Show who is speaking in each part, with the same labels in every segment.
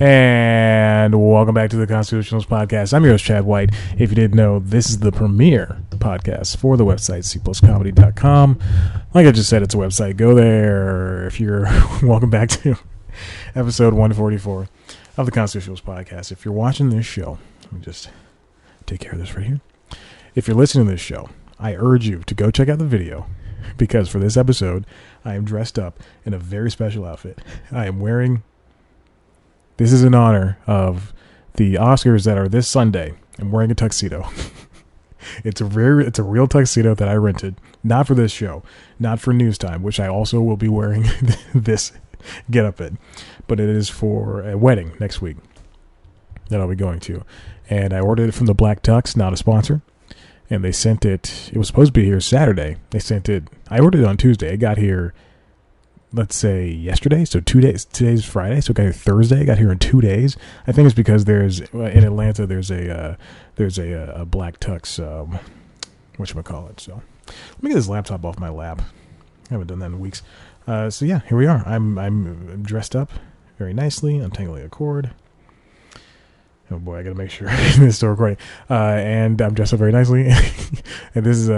Speaker 1: And welcome back to the Constitutionalist Podcast. I'm your host, Chad White. If you didn't know, this is the premiere podcast for the website, cpluscomedy.com. Like I just said, it's a website. Go there if you're... Welcome back to episode 144 of the Constitutionalist Podcast. If you're watching this show, let me just take care of this right here. If you're listening to this show, I urge you to go check out the video, because for this episode, I am dressed up in a very special outfit. I am wearing... This is in honor of the Oscars that are this Sunday. I'm wearing a tuxedo. It's a real tuxedo that I rented, not for this show, not for news time, which I also will be wearing this getup in, but it is for a wedding next week that I'll be going to. And I ordered it from the Black Tux, not a sponsor. And they sent it. It was supposed to be here Saturday. They sent it. I ordered it on Tuesday. It got here, let's say, yesterday. So 2 days. Today's Friday. So it got here Thursday. It got here in 2 days. I think it's because there's in Atlanta there's a Black Tux. Whatchamacallit. So let me get this laptop off my lap. I haven't done that in weeks. So yeah, here we are. I'm dressed up very nicely. I'm tangling a cord. Oh boy, I gotta make sure this is still recording. And I'm dressed up very nicely. And this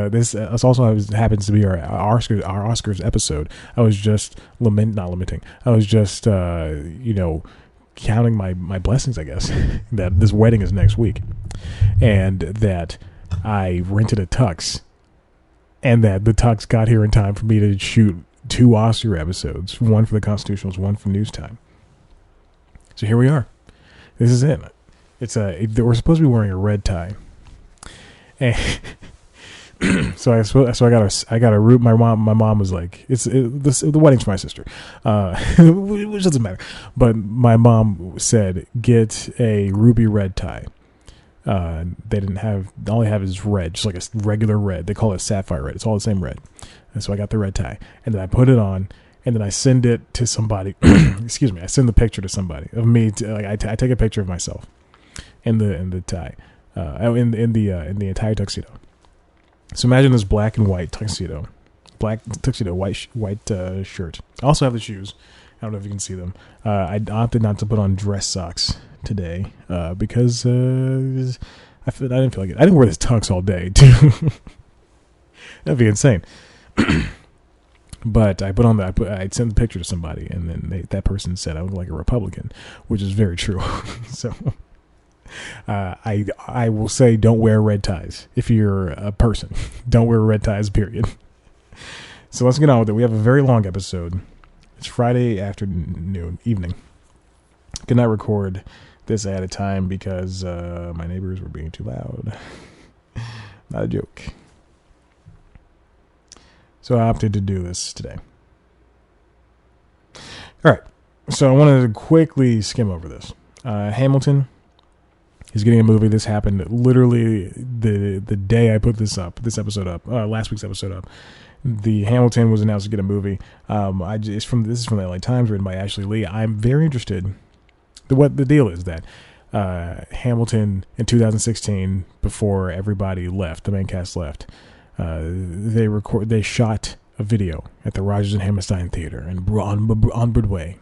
Speaker 1: also happens to be our Oscars episode. I was just not lamenting. I was just counting my blessings, I guess, that this wedding is next week, and that I rented a tux, and that the tux got here in time for me to shoot 2 Oscar episodes, one for the Constitutionals, one for News Time. So here we are. This is it. We're supposed to be wearing a red tie, and so I got a root. My mom was like, the wedding's for my sister, which doesn't matter. But my mom said, get a ruby red tie. All they have is red, just like a regular red. They call it sapphire red. It's all the same red. And so I got the red tie, and then I put it on. And then I send it to somebody. Excuse me. I send the picture to somebody of me. I take a picture of myself in the tie, in the entire tuxedo. So imagine this black and white tuxedo, white shirt. I also have the shoes. I don't know if you can see them. I opted not to put on dress socks today because I didn't feel like it. I didn't wear this tux all day too. That'd be insane. But I sent the picture to somebody, and then that person said I look like a Republican, which is very true. So I will say, don't wear red ties if you're a person. Don't wear red ties, period. So let's get on with it. We have a very long episode. It's Friday evening. Could not record this at a time because my neighbors were being too loud. Not a joke. So I opted to do this today. All right. So I wanted to quickly skim over this. Hamilton is getting a movie. This happened literally the day I put this episode up, last week's episode up. The Hamilton was announced to get a movie. This is from the LA Times, written by Ashley Lee. I'm very interested. What the deal is that Hamilton in 2016, before everybody left, the main cast left, they shot a video at the Rodgers and Hammerstein Theater on Broadway,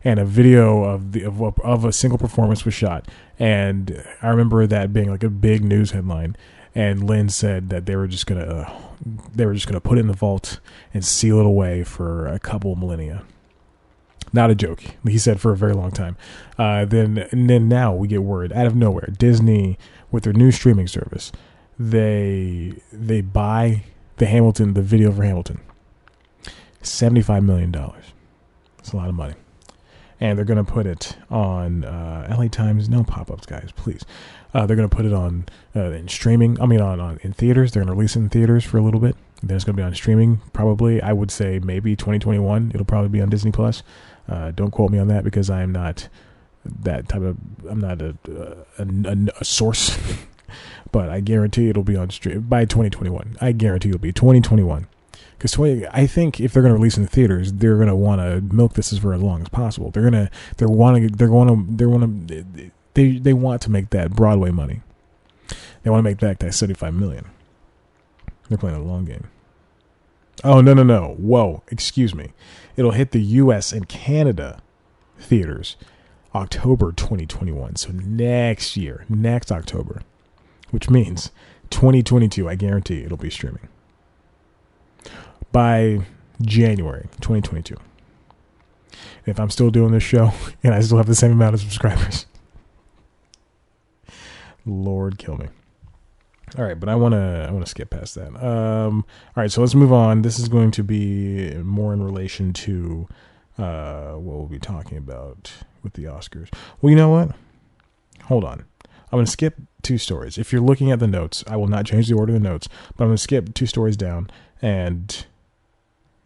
Speaker 1: and a video of a single performance was shot. And I remember that being like a big news headline. And Lynn said that they were just gonna put it in the vault and seal it away for a couple millennia. Not a joke. He said for a very long time. Then now we get word out of nowhere. Disney, with their new streaming service, they buy the video for Hamilton. $75 million. That's a lot of money. And they're going to put it on LA Times. No pop-ups, guys, please. They're going to put it on in streaming. In theaters. They're going to release it in theaters for a little bit. Then it's going to be on streaming, probably. I would say maybe 2021. It'll probably be on Disney Plus. Don't quote me on that, because I'm not that type of. I'm not a source. But I guarantee it'll be on stream by 2021. I guarantee it'll be 2021. Because I think if they're going to release in the theaters, they're going to want to milk this for as long as possible. They want to make that Broadway money. They want to make that $75 million. They're playing a long game. Oh, no. Whoa, excuse me. It'll hit the U.S. and Canada theaters October 2021. So next year, next October, which means 2022, I guarantee it'll be streaming by January 2022. If I'm still doing this show and I still have the same amount of subscribers, Lord kill me. All right, but I want to skip past that. All right, so let's move on. This is going to be more in relation to what we'll be talking about with the Oscars. Well, you know what? Hold on. I'm going to skip 2 stories. If you're looking at the notes, I will not change the order of the notes, but I'm going to skip 2 stories down and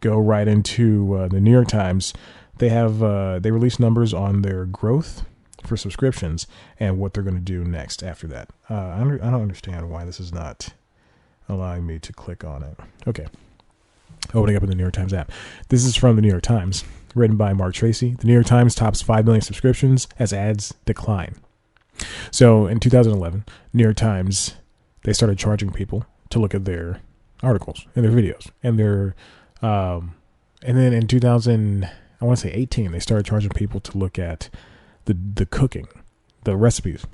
Speaker 1: go right into the New York Times. They have they released numbers on their growth for subscriptions and what they're going to do next after that. I don't understand why this is not allowing me to click on it. Okay. Opening up in the New York Times app. This is from the New York Times, written by Mark Tracy. The New York Times tops 5 million subscriptions as ads decline. So in 2011, New York Times, they started charging people to look at their articles and their videos and their, and then in 2018, they started charging people to look at the cooking, the recipes.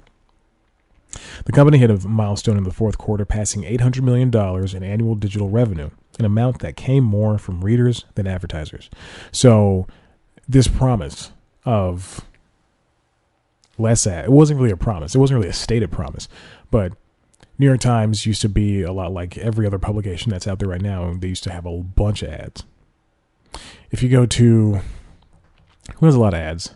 Speaker 1: The company hit a milestone in the fourth quarter, passing $800 million in annual digital revenue, an amount that came more from readers than advertisers. So this promise of less ad, it wasn't really a promise. It wasn't really a stated promise, but New York Times used to be a lot like every other publication that's out there right now. They used to have a bunch of ads. If you go to, who has a lot of ads?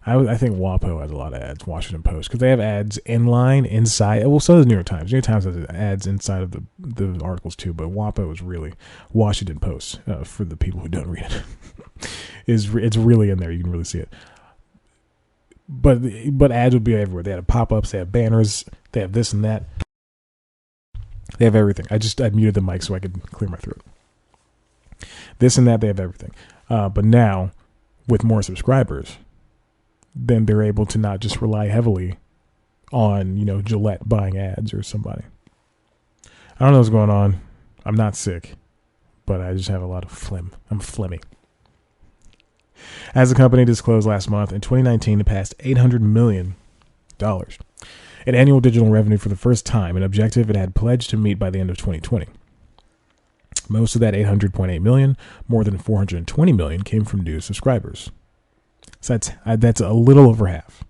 Speaker 1: I think WAPO has a lot of ads, Washington Post, because they have ads inline, inside. Well, so does New York Times. New York Times has ads inside of the articles too, but WAPO is really Washington Post for the people who don't read it. It's really in there. You can really see it. But ads would be everywhere. They have pop-ups, they have banners, they have this and that. They have everything. I muted the mic so I could clear my throat. This and that, they have everything. But now, with more subscribers, then they're able to not just rely heavily on, Gillette buying ads or somebody. I don't know what's going on. I'm not sick, but I just have a lot of phlegm. I'm phlegmy. As the company disclosed last month, in 2019, it passed $800 million in annual digital revenue for the first time, an objective it had pledged to meet by the end of 2020. Most of that $800.8 million, more than $420 million, came from new subscribers. So that's a little over half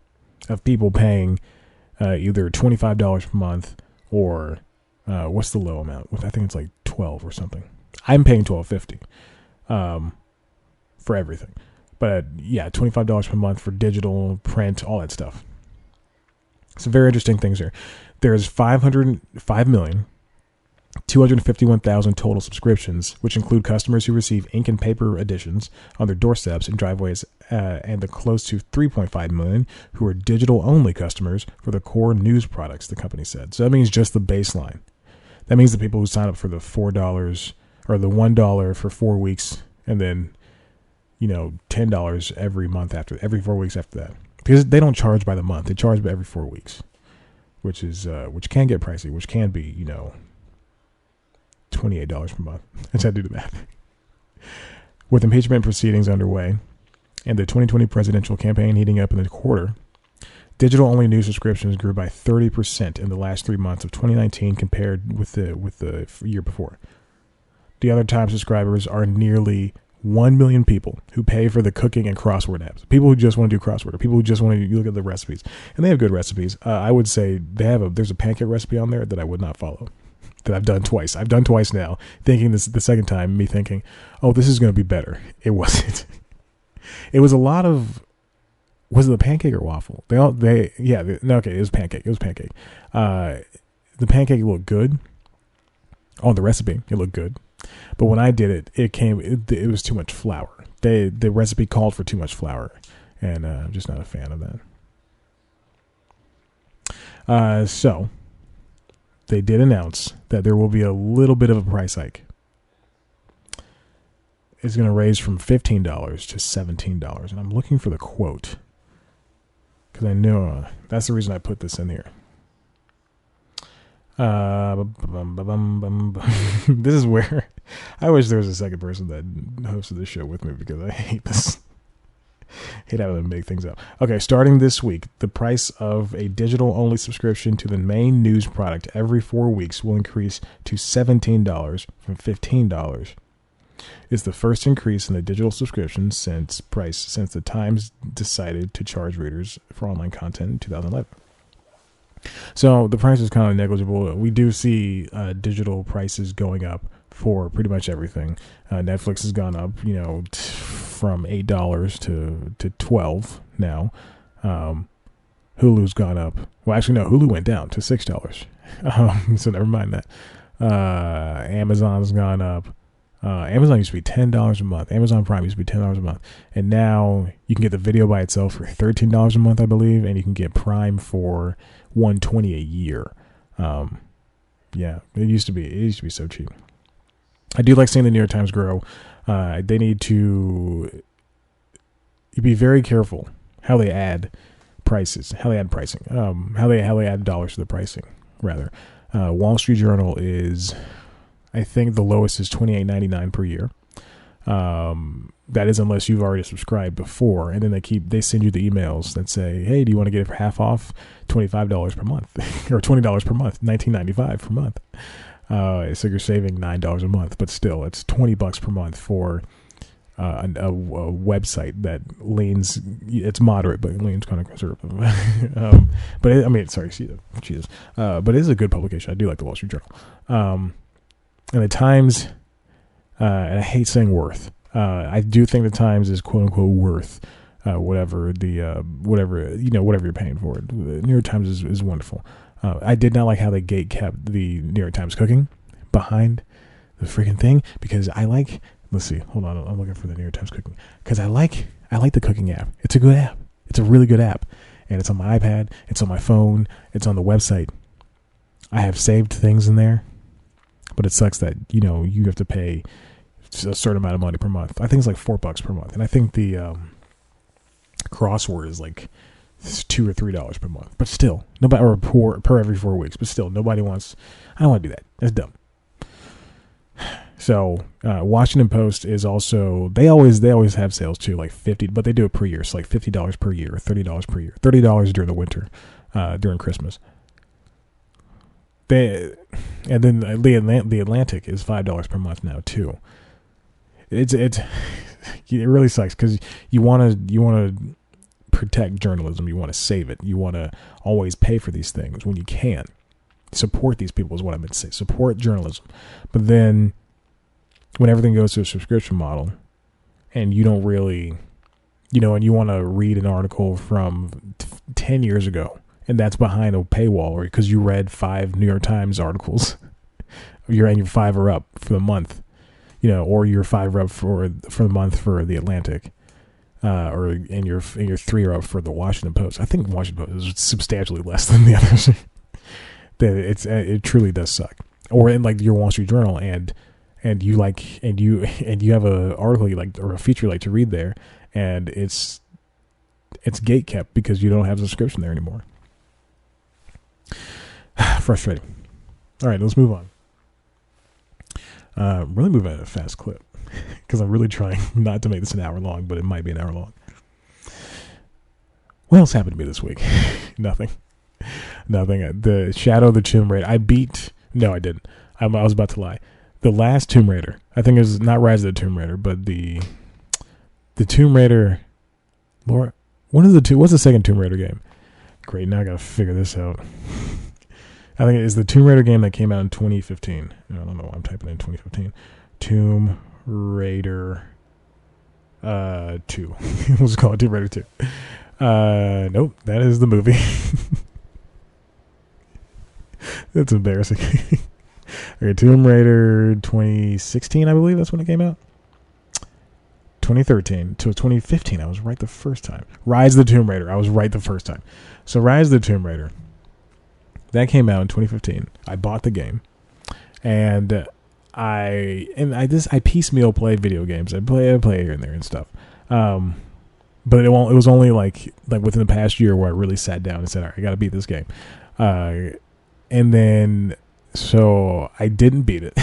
Speaker 1: of people paying either $25 per month or what's the low amount? I think it's like $12 or something. I'm paying $12.50 for everything. But yeah, $25 per month for digital, print, all that stuff. Some very interesting things here. There's 505,251,000 total subscriptions, which include customers who receive ink and paper editions on their doorsteps and driveways, and the close to 3.5 million who are digital-only customers for the core news products, the company said. So that means just the baseline. That means the people who sign up for the $4 or the $1 for 4 weeks and then, $10 every 4 weeks after that. Because they don't charge by the month. They charge by every 4 weeks, which can get pricey, which can be, $28 per month. That's how I do the math. With impeachment proceedings underway and the 2020 presidential campaign heating up in the quarter, digital-only news subscriptions grew by 30% in the last 3 months of 2019 compared with the year before. The other Times subscribers are nearly 1 million people who pay for the cooking and crossword apps. People who just want to do crossword, or people who just want to look at the recipes. And they have good recipes. I would say there's a pancake recipe on there that I would not follow, that I've done twice. I've done twice now, thinking this the second time, me thinking, oh, this is going to be better. It wasn't. It was a lot of, was it the pancake or waffle? It was pancake. It was pancake. The pancake looked good on the recipe. It looked good. But when I did it, it was too much flour. The recipe called for too much flour, and I'm just not a fan of that. So they did announce that there will be a little bit of a price hike. It's going to raise from $15 to $17, and I'm looking for the quote because I know that's the reason I put this in here. This is where I wish there was a second person that hosted this show with me because I hate Hate having to make things up. Okay, starting this week, the price of a digital-only subscription to the main news product every 4 weeks will increase to $17 from $15. It's the first increase in the digital subscription since the Times decided to charge readers for online content in 2011. So the price is kind of negligible. We do see digital prices going up for pretty much everything. Netflix has gone up, from $8 to $12 now. Hulu's gone up. Well, actually, no, Hulu went down to $6. So never mind that. Amazon's gone up. Amazon used to be $10 a month. Amazon Prime used to be $10 a month. And now you can get the video by itself for $13 a month, I believe. And you can get Prime for $120 a year. Yeah, it used to be so cheap. I do like seeing the New York Times grow. They need to be very careful how they add prices, how they add pricing, how they add dollars to the pricing, rather. Wall Street Journal is, I think the lowest is $28.99 per year. That is unless you've already subscribed before, and then they send you the emails that say, hey, do you want to get it for half off? $25 per month or $20 per month, $19.95 per month. So you're saving $9 a month, but still it's $20 per month for a website that leans, it's moderate, but it leans kind of conservative. But Jesus. But it is a good publication. I do like the Wall Street Journal. And the Times, and I hate saying worth. I do think the Times is quote unquote worth whatever you're paying for it. The New York Times is wonderful. I did not like how they gate kept the New York Times cooking behind the freaking thing, because let's see, hold on, I'm looking for the New York Times cooking, because I like the cooking app. It's a good app. It's a really good app, and it's on my iPad, it's on my phone, it's on the website. I have saved things in there, but it sucks that you have to pay a certain amount of money per month. I think it's like $4 per month, and I think the crossword is like $2 or $3 per month, but still nobody, or per every 4 weeks, but still nobody wants. I don't want to do that. That's dumb. So Washington Post is also, they always have sales too, like $50, but they do it per year. So like $50 per year, or $30 per year, $30 during the winter, during Christmas. And then the Atlantic is $5 per month now too. It really sucks, because you want to protect journalism. You want to save it. You want to always pay for these things when you can. Support these people is what I meant to say. Support journalism. But then when everything goes to a subscription model, and you don't really, and you want to read an article from 10 years ago, and that's behind a paywall, or because you read 5 New York Times articles, you're 5 are up for the month, or you're 5 are up for the month for the Atlantic. And your 3 are up for the Washington Post. I think Washington Post is substantially less than the others. It truly does suck. Or in like your Wall Street Journal, and you have a article you like, or a feature you like to read there, and it's gate kept because you don't have a subscription there anymore. Frustrating. All right, let's move on. Really moving at a fast clip, because I'm really trying not to make this an hour long, but it might be an hour long. What else happened to me this week? Nothing. The Shadow of the Tomb Raider. No, I didn't. I was about to lie. The last Tomb Raider. I think it was not Rise of the Tomb Raider, but the Tomb Raider. Laura, what's the second Tomb Raider game? Great, now I gotta figure this out. I think it is the Tomb Raider game that came out in 2015. I don't know why I'm typing in 2015. Tomb Raider 2. Let's call it Tomb Raider 2. Nope, that is the movie. That's embarrassing. Okay, Tomb Raider 2016, I believe that's when it came out. 2013 to 2015, I was right the first time. Rise of the Tomb Raider, I was right the first time. So Rise of the Tomb Raider, that came out in 2015. I bought the game, and I piecemeal play video games. I play here and there and stuff. But it was only like within the past year where I really sat down and said, all right, I got to beat this game. And then, so I didn't beat it.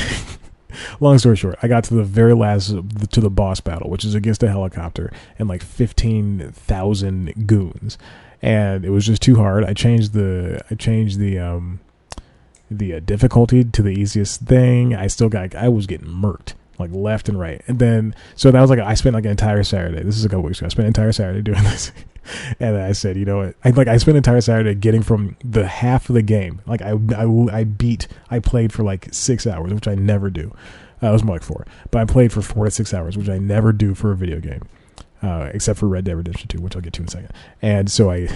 Speaker 1: Long story short, I got to the very last, to the boss battle, which is against a helicopter and like 15,000 goons, and it was just too hard. I changed the difficulty to the easiest thing. I was getting murked like left and right, and then so that was like I spent like an entire Saturday. This is a couple weeks ago. I spent an entire Saturday doing this. And I said, you know what? I spent an entire Saturday getting from the half of the game. Like I played for like 6 hours, which I never do. It was more like 4, but I played for 4 to 6 hours, which I never do for a video game, except for Red Dead Redemption 2, which I'll get to in a second. And so I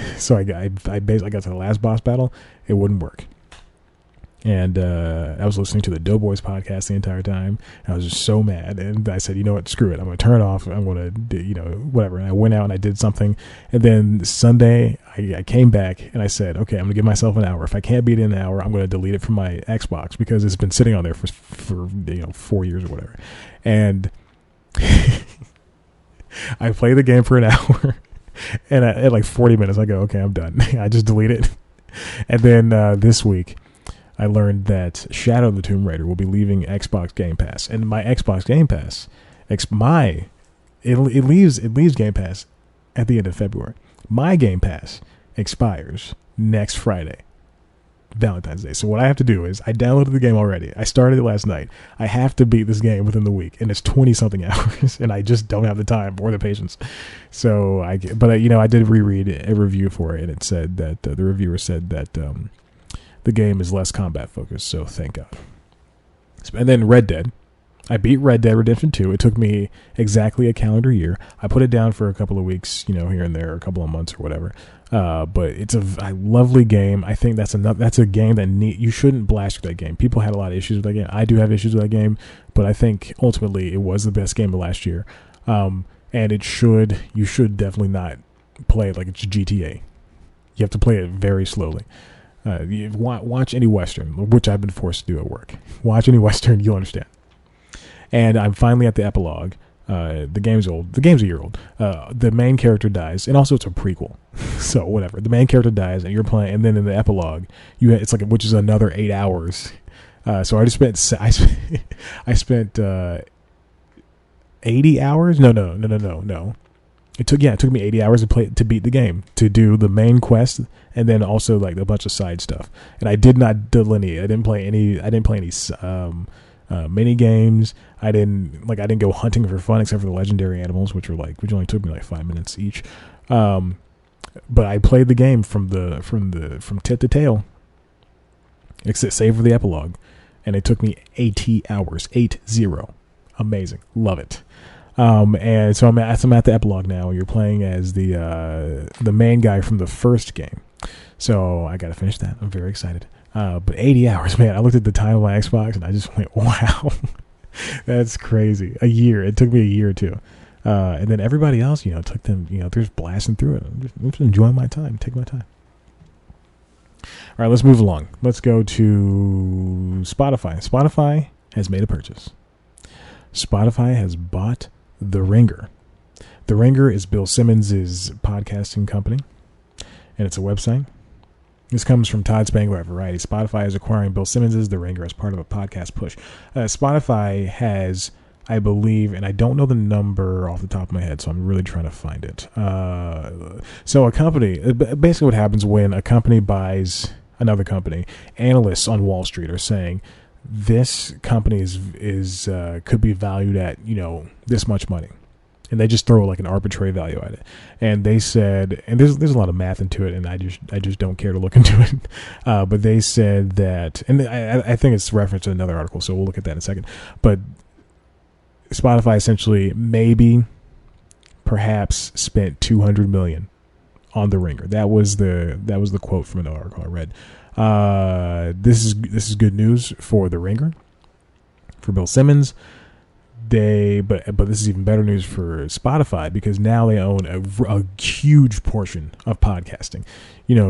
Speaker 1: basically got to the last boss battle. It wouldn't work. And I was listening to the Doughboys podcast the entire time. I was just so mad. And I said, you know what, screw it. I'm going to turn it off. I'm going to, whatever. And I went out and I did something. And then Sunday, I came back and I said, okay, I'm going to give myself an hour. If I can't beat it in an hour, I'm going to delete it from my Xbox because it's been sitting on there for 4 years or whatever. And I played the game for an hour. And at like 40 minutes, I go, okay, I'm done. I just delete it. And then this week, I learned that Shadow of the Tomb Raider will be leaving Xbox Game Pass, and my Xbox Game Pass, it leaves Game Pass at the end of February. My Game Pass expires next Friday, Valentine's Day. So what I have to do is I downloaded the game already. I started it last night. I have to beat this game within the week, and it's 20-something hours, and I just don't have the time or the patience. So I did reread a review for it, and it said that the reviewer said that. The game is less combat focused, so thank God. And then Red Dead. I beat Red Dead Redemption 2. It took me exactly a calendar year. I put it down for a couple of weeks, here and there, a couple of months or whatever. But it's a lovely game. I think that's a game that you shouldn't blast with that game. People had a lot of issues with that game. I do have issues with that game, but I think ultimately it was the best game of last year. And you should definitely not play it like it's GTA. You have to play it very slowly. You watch any Western, which I've been forced to do at work. Watch any Western, you'll understand. And I'm finally at the epilogue. The game's old. The game's a year old. The main character dies, and also it's a prequel. So whatever. The main character dies, and you're playing. And then in the epilogue, which is another 8 hours. So I just spent 80 hours. No. It took me 80 hours to beat the game, to do the main quest, and then also like a bunch of side stuff. And I did not delineate. I didn't play any mini games. I didn't go hunting for fun except for the legendary animals, which only took me like 5 minutes each. But I played the game from tip to tail, except save for the epilogue, and it took me 80 hours. 80. Amazing. Love it. And so I'm at the epilogue now. You're playing as the main guy from the first game. So I got to finish that. I'm very excited. But 80 hours, man. I looked at the time on my Xbox and I just went, wow, that's crazy. A year. It took me a year or two. And then everybody else, took them, they're just blasting through it. I'm just enjoying my time. Take my time. All right, let's move along. Let's go to Spotify. Spotify has made a purchase. Spotify has bought The Ringer. The Ringer is Bill Simmons' podcasting company, and it's a website. This comes from Todd Spangler at Variety. Spotify is acquiring Bill Simmons' The Ringer as part of a podcast push. Spotify has, I believe, and I don't know the number off the top of my head, so I'm really trying to find it. So a company, basically what happens when a company buys another company, analysts on Wall Street are saying, this company is could be valued at this much money, and they just throw like an arbitrary value at it. And they said, and there's a lot of math into it, and I just don't care to look into it. But they said that, and I think it's referenced in another article, so we'll look at that in a second. But Spotify essentially perhaps spent $200 million on The Ringer. That was the quote from another article I read. This is good news for The Ringer, for Bill Simmons. But this is even better news for Spotify, because now they own a huge portion of podcasting.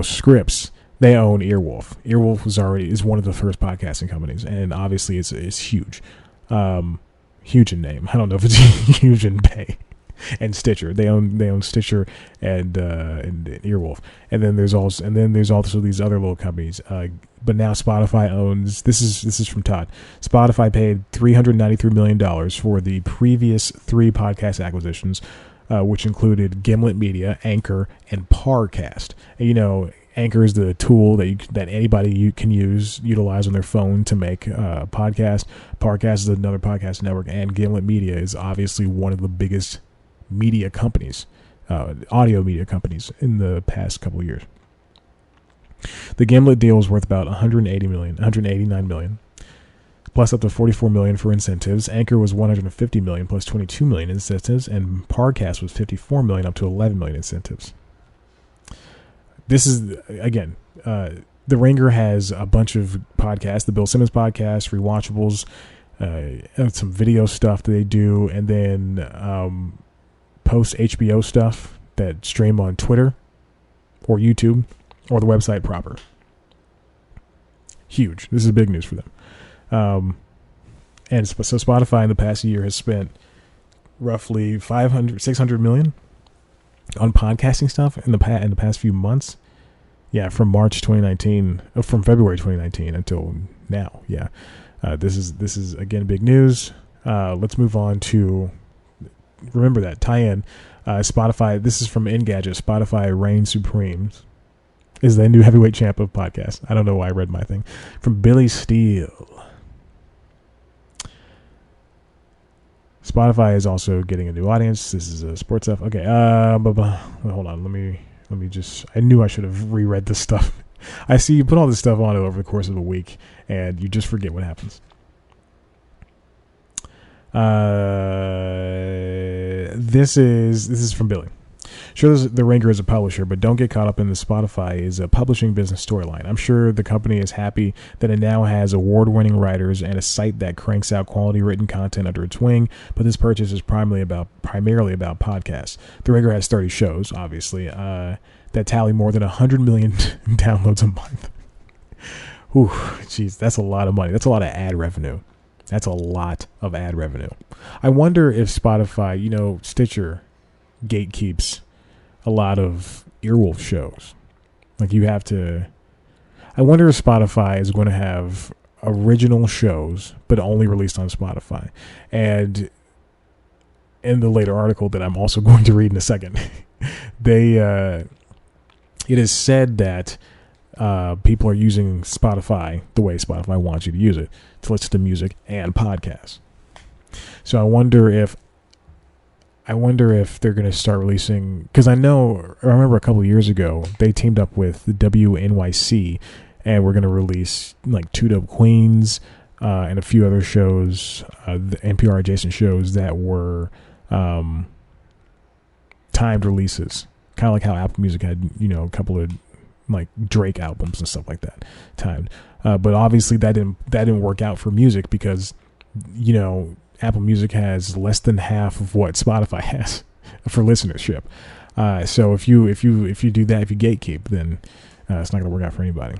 Speaker 1: Scripps, they own Earwolf. Earwolf is one of the first podcasting companies, and obviously it's huge, huge in name. I don't know if it's huge in pay. and Stitcher. They own Stitcher and Earwolf. And then there's also these other little companies. But now Spotify owns. This is from Todd. Spotify paid $393 million for the previous 3 podcast acquisitions, which included Gimlet Media, Anchor, and Parcast. And, Anchor is the tool that anybody can utilize on their phone to make a podcast. Parcast is another podcast network, and Gimlet Media is obviously one of the biggest media companies, audio media companies in the past couple of years. The Gimlet deal was worth about $189 million, plus up to $44 million for incentives. Anchor was $150 million plus $22 million incentives, and Parcast was $54 million up to $11 million incentives. This is, again, The Ringer has a bunch of podcasts, the Bill Simmons podcast, Rewatchables, some video stuff that they do, and then post HBO stuff that stream on Twitter or YouTube or the website proper. Huge. This is big news for them. And so Spotify in the past year has spent roughly $600 million on podcasting stuff in the past few months. Yeah, from February 2019 until now. Yeah, this is again big news. Let's move on to, remember that tie-in. Spotify. This is from Engadget. Spotify reigns supreme is the new heavyweight champ of podcasts. I don't know why I read my thing. From Billy Steele. Spotify is also getting a new audience. This is sports stuff. Okay. Hold on. Let me just. I knew I should have reread this stuff. I see you put all this stuff on it over the course of a week, and you just forget what happens. This is from Billy. Sure, The Ringer is a publisher, but don't get caught up in the Spotify is a publishing business storyline. I'm sure the company is happy that it now has award-winning writers and a site that cranks out quality written content under its wing, but this purchase is primarily about podcasts. The Ringer has 30 shows, obviously, that tally more than 100 million downloads a month. Whew, jeez, that's a lot of money. That's a lot of ad revenue. That's a lot of ad revenue. I wonder if Spotify, Stitcher gatekeeps a lot of Earwolf shows. Like you have to. I wonder if Spotify is going to have original shows, but only released on Spotify. And in the later article that I'm also going to read in a second, it is said that people are using Spotify the way Spotify wants you to use it, to listen to music and podcasts. So I wonder if they're going to start releasing, because I remember a couple of years ago they teamed up with the WNYC and we're going to release like Two Dope Queens and a few other shows, the NPR adjacent shows that were timed releases, kind of like how Apple Music had a couple of like Drake albums and stuff like that timed. But obviously that didn't work out for music because Apple Music has less than half of what Spotify has for listenership. So if you do that, if you gatekeep, then it's not going to work out for anybody.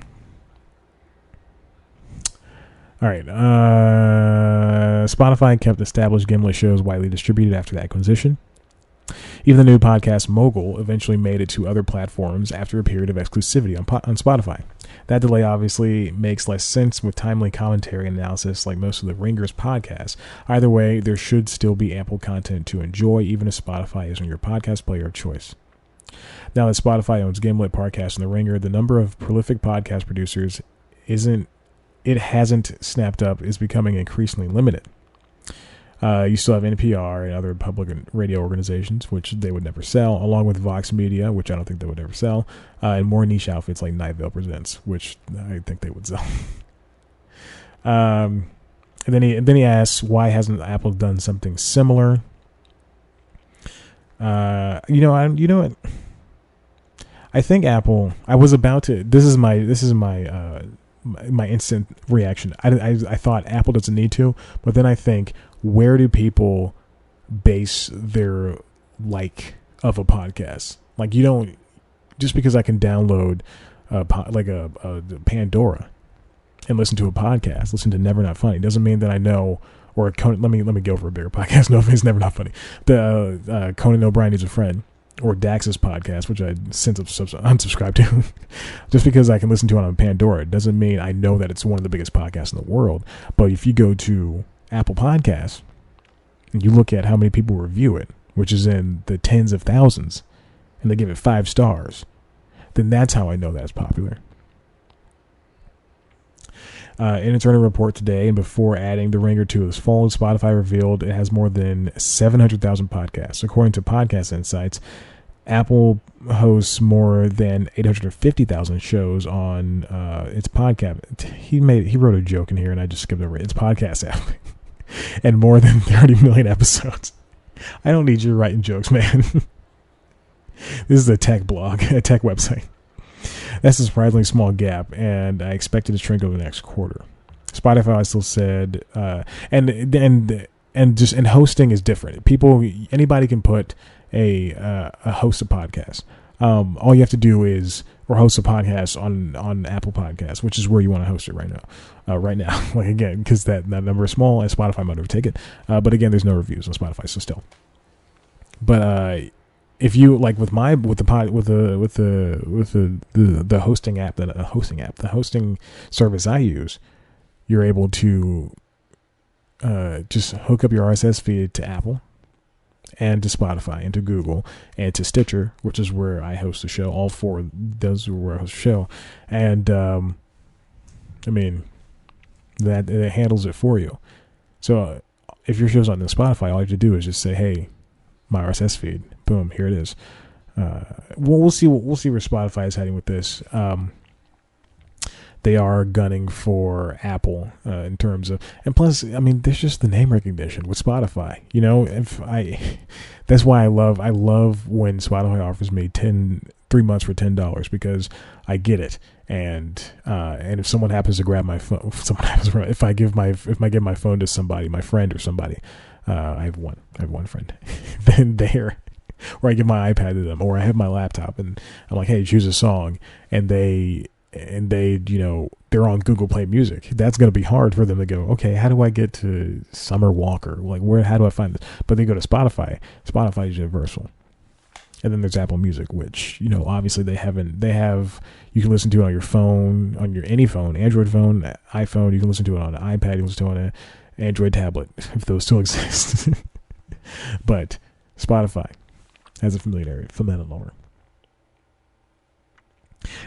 Speaker 1: All right. Spotify kept established Gimlet shows widely distributed after the acquisition. Even the new podcast mogul eventually made it to other platforms after a period of exclusivity on Spotify. That delay obviously makes less sense with timely commentary and analysis like most of the Ringer's podcasts. Either way, there should still be ample content to enjoy, even if Spotify isn't your podcast player of choice. Now that Spotify owns Gimlet, Parcast, and The Ringer, the number of prolific podcast producers hasn't snapped up is becoming increasingly limited. You still have NPR and other public radio organizations, which they would never sell, along with Vox Media, which I don't think they would ever sell, and more niche outfits like Night Vale Presents, which I think they would sell. And then he asks, why hasn't Apple done something similar? You know what? I think Apple. I was about to. This is my instant reaction. I thought Apple doesn't need to, but then I think, where do people base their like of a podcast? Like, you don't, just because I can download a Pandora and listen to a podcast, listen to Never Not Funny, doesn't mean that I know or Conan, let me go for a bigger podcast. No, it's never not funny. The Conan O'Brien Needs a Friend, or Dax's podcast, which I since unsubscribed to, just because I can listen to it on Pandora. It doesn't mean I know that it's one of the biggest podcasts in the world. But if you go to Apple Podcasts and you look at how many people review it, which is in the tens of thousands, and they give it 5 stars, then that's how I know that it's popular. In its earnings report today, and before adding The Ringer to its fold, Spotify revealed it has more than 700,000 podcasts. According to Podcast Insights, Apple hosts more than 850,000 shows on its podcast. He wrote a joke in here, and I just skipped over it. Its podcast app, and more than 30 million episodes. I don't need you writing jokes, man. This is a tech blog, a tech website. That's a surprisingly small gap, and I expect it to shrink over the next quarter. Spotify still said, and hosting is different. Anybody can put a host a podcast. All you have to do is host a podcast on Apple Podcasts, which is where you want to host it right now. Like again, because that number is small, and Spotify might overtake it. But again, there's no reviews on Spotify, so still. But if you like the hosting service I use, you're able to just hook up your RSS feed to Apple and to Spotify and to Google and to Stitcher, which is where I host the show. All 4 of those are where I host the show, and I mean that it handles it for you. So if your show's on Spotify, all you have to do is just say, "Hey, my RSS feed." Boom, here it is. We'll see where Spotify is heading with this. They are gunning for Apple in terms of, and plus, I mean, there's just the name recognition with Spotify. You know, that's why I love when Spotify offers me 3 months for $10, because I get it. And if someone happens to grab my phone, if I give my phone to somebody, my friend or somebody, I have one friend, then or I give my iPad to them, or I have my laptop and I'm like, hey, choose a song, and they they're on Google Play Music. That's going to be hard for them to go, okay, how do I get to Summer Walker? Like, how do I find this? But they go to Spotify. Spotify is universal. And then there's Apple Music, which, obviously you can listen to it on your phone, any phone, Android phone, iPhone. You can listen to it on an iPad. You can listen to it on an Android tablet, if those still exist. But Spotify has a familiar number.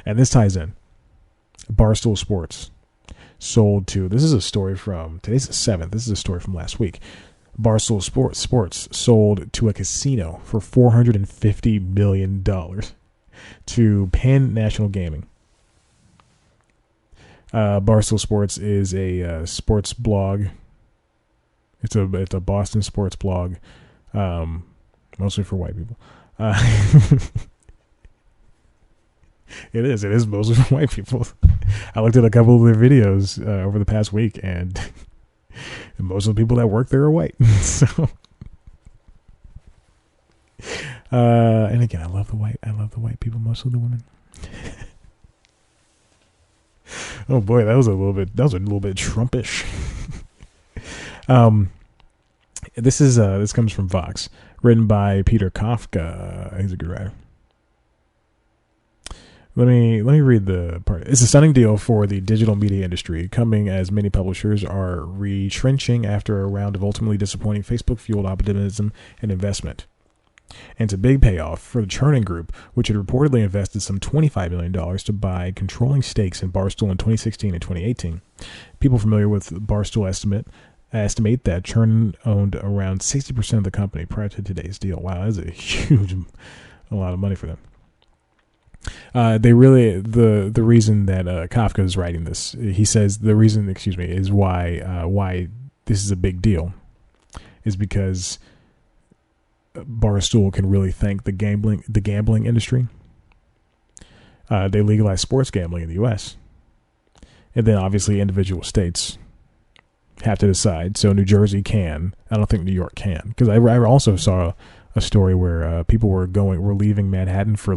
Speaker 1: And this ties in. Barstool Sports sold to, this is a story from, today's the 7th, this is a story from last week. Barstool Sports sold to a casino for $450 million to Penn National Gaming. Barstool Sports is a sports blog. It's a Boston sports blog, mostly for white people. It is mostly for white people. I looked at a couple of their videos over the past week, and most of the people that work there are white. So, and again, I love the white people, mostly the women. Oh boy, that was a little bit Trumpish. This comes from Vox, written by Peter Kafka. He's a good writer. Let me read the part. It's a stunning deal for the digital media industry, coming as many publishers are retrenching after a round of ultimately disappointing Facebook-fueled optimism and investment. And it's a big payoff for the Chernin Group, which had reportedly invested some $25 million to buy controlling stakes in Barstool in 2016 and 2018. People familiar with Barstool estimate that Chernin owned around 60% of the company prior to today's deal. Wow, that's a lot of money for them. The reason that Kafka is writing this, he says the reason, is why this is a big deal is because Barstool can really thank the gambling industry. They legalized sports gambling in the U.S. And then obviously individual states have to decide. So New Jersey can. I don't think New York can, because I also saw a story where people were leaving Manhattan for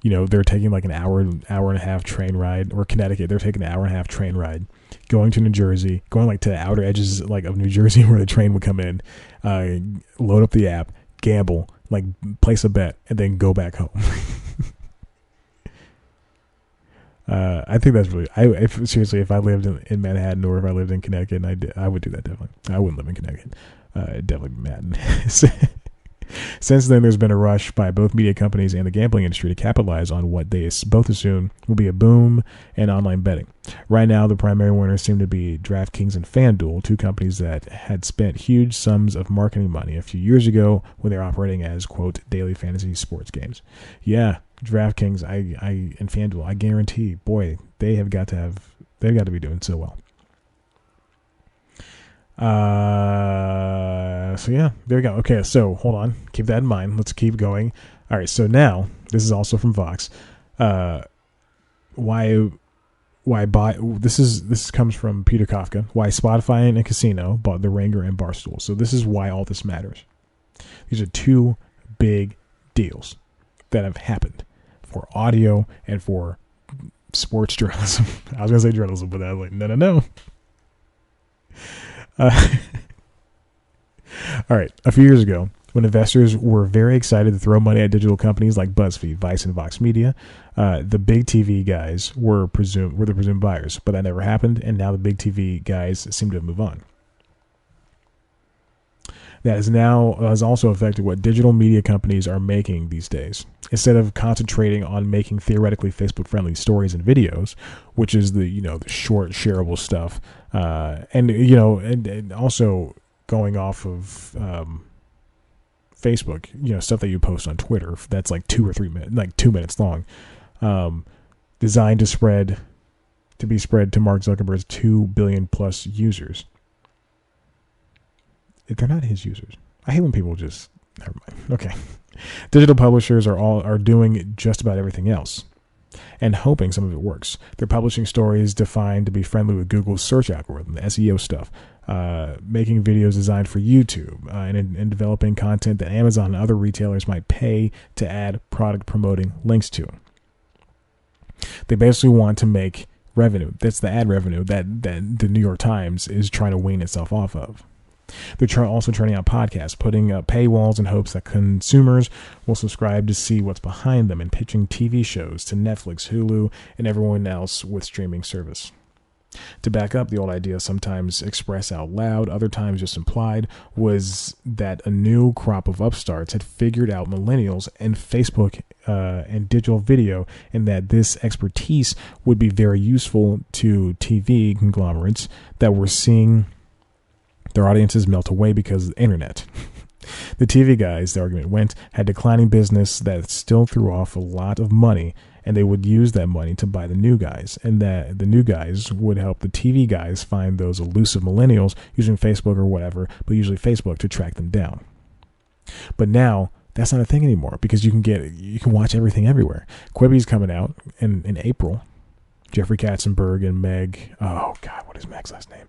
Speaker 1: They're taking like an hour and a half train ride, or Connecticut, they're taking an hour and a half train ride, going to New Jersey, going like to the outer edges like of New Jersey where the train would come in, load up the app, gamble, like place a bet, and then go back home. I think that's really. Seriously, if I lived in Manhattan or if I lived in Connecticut, and I would do that definitely. I wouldn't live in Connecticut. It'd definitely be Manhattan. Since then, there's been a rush by both media companies and the gambling industry to capitalize on what they both assume will be a boom in online betting. Right now, the primary winners seem to be DraftKings and FanDuel, two companies that had spent huge sums of marketing money a few years ago when they were operating as, quote, daily fantasy sports games. Yeah, DraftKings and FanDuel, I guarantee, boy, they've got to be doing so well. So yeah, there we go. Okay, so hold on. Keep that in mind. Let's keep going. All right, so now, this is also from Vox. Why buy, this comes from Peter Kafka. Why Spotify and a casino bought the Ringer and Barstool. So this is why all this matters. These are two big deals that have happened for audio and for sports journalism. I was going to say journalism, but I was like, no. All right. A few years ago, when investors were very excited to throw money at digital companies like BuzzFeed, Vice, and Vox Media, the big TV guys were the presumed buyers, but that never happened, and now the big TV guys seem to have moved on. That has also affected what digital media companies are making these days. Instead of concentrating on making theoretically Facebook-friendly stories and videos, which is the short shareable stuff, and also going off of Facebook, stuff that you post on Twitter that's like 2 or 3 minutes, like 2 minutes long, designed to be spread to Mark Zuckerberg's 2 billion plus users. They're not his users. I hate when people just, never mind. Okay. Digital publishers are doing just about everything else and hoping some of it works. They're publishing stories defined to be friendly with Google's search algorithm, the SEO stuff, making videos designed for YouTube, and developing content that Amazon and other retailers might pay to add product promoting links to. They basically want to make revenue. That's the ad revenue that the New York Times is trying to wean itself off of. They're also turning out podcasts, putting up paywalls in hopes that consumers will subscribe to see what's behind them, and pitching TV shows to Netflix, Hulu, and everyone else with streaming service. To back up the old idea, sometimes expressed out loud, other times just implied, was that a new crop of upstarts had figured out millennials and Facebook and digital video, and that this expertise would be very useful to TV conglomerates that were seeing their audiences melt away because of the internet. The TV guys, the argument went, had declining business that still threw off a lot of money, and they would use that money to buy the new guys, and that the new guys would help the TV guys find those elusive millennials using Facebook or whatever, but usually Facebook, to track them down. But now, that's not a thing anymore, because you can watch everything everywhere. Quibi's coming out in April. Jeffrey Katzenberg and Meg, oh God, what is Meg's last name?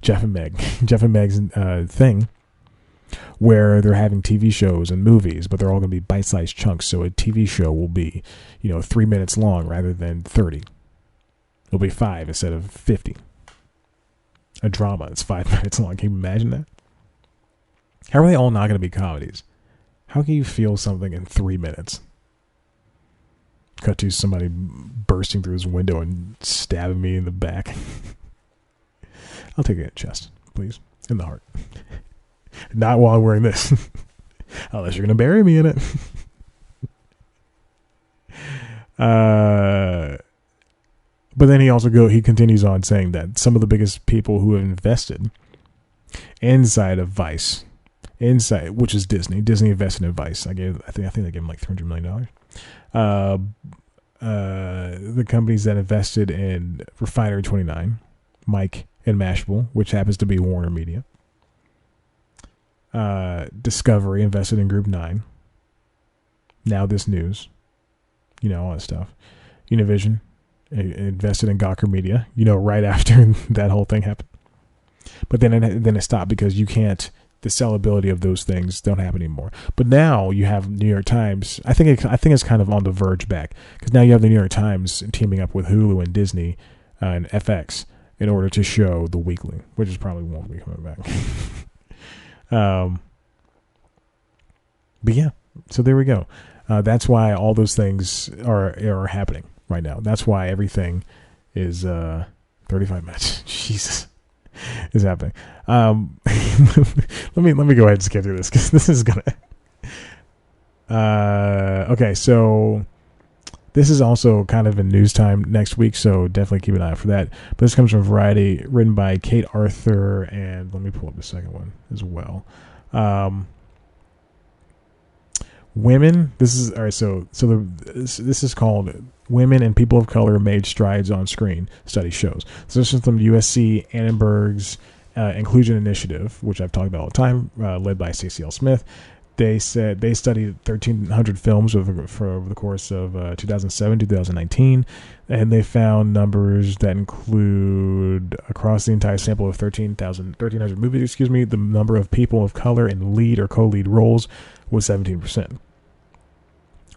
Speaker 1: Jeff and Meg's thing, where they're having TV shows and movies, but they're all going to be bite-sized chunks. So a TV show will be, 3 minutes long rather than 30. It'll be 5 instead of 50. A drama that's 5 minutes long. Can you imagine that? How are they all not going to be comedies? How can you feel something in 3 minutes? Cut to somebody bursting through his window and stabbing me in the back. I'll take it in the chest, please. In the heart. Not while I'm wearing this. Unless you're going to bury me in it. But then he continues on saying that some of the biggest people who have invested inside of Vice, which is Disney. Disney invested in Vice. I think they gave him like $300 million. The companies that invested in Refinery 29, Mike, and Mashable, which happens to be Warner Media. Discovery invested in Group 9. Now This News. All that stuff. Univision invested in Gawker Media, right after that whole thing happened. But then it stopped because you can't the sellability of those things don't happen anymore. But now you have New York Times. I think it's kind of on the verge back, because now you have the New York Times teaming up with Hulu and Disney and FX in order to show The Weekly, which is probably won't be coming back. But yeah, so there we go. That's why all those things are happening right now. That's why everything is 35 minutes. Jesus. Is happening. Let me go ahead and skip through this, because this is gonna. Okay, so this is also kind of in news time next week, so definitely keep an eye out for that. But this comes from Variety, written by Kate Arthur, and let me pull up the second one as well. Women. This is all right. So this is called "Women and People of Color Made Strides on Screen." Study shows. So this is from USC Annenberg's Inclusion Initiative, which I've talked about all the time, led by Stacey L. Smith. They said they studied 1,300 films over the course of 2007-2019, and they found numbers that include, across the entire sample of 1,300 movies, the number of people of color in lead or co-lead roles was 17%,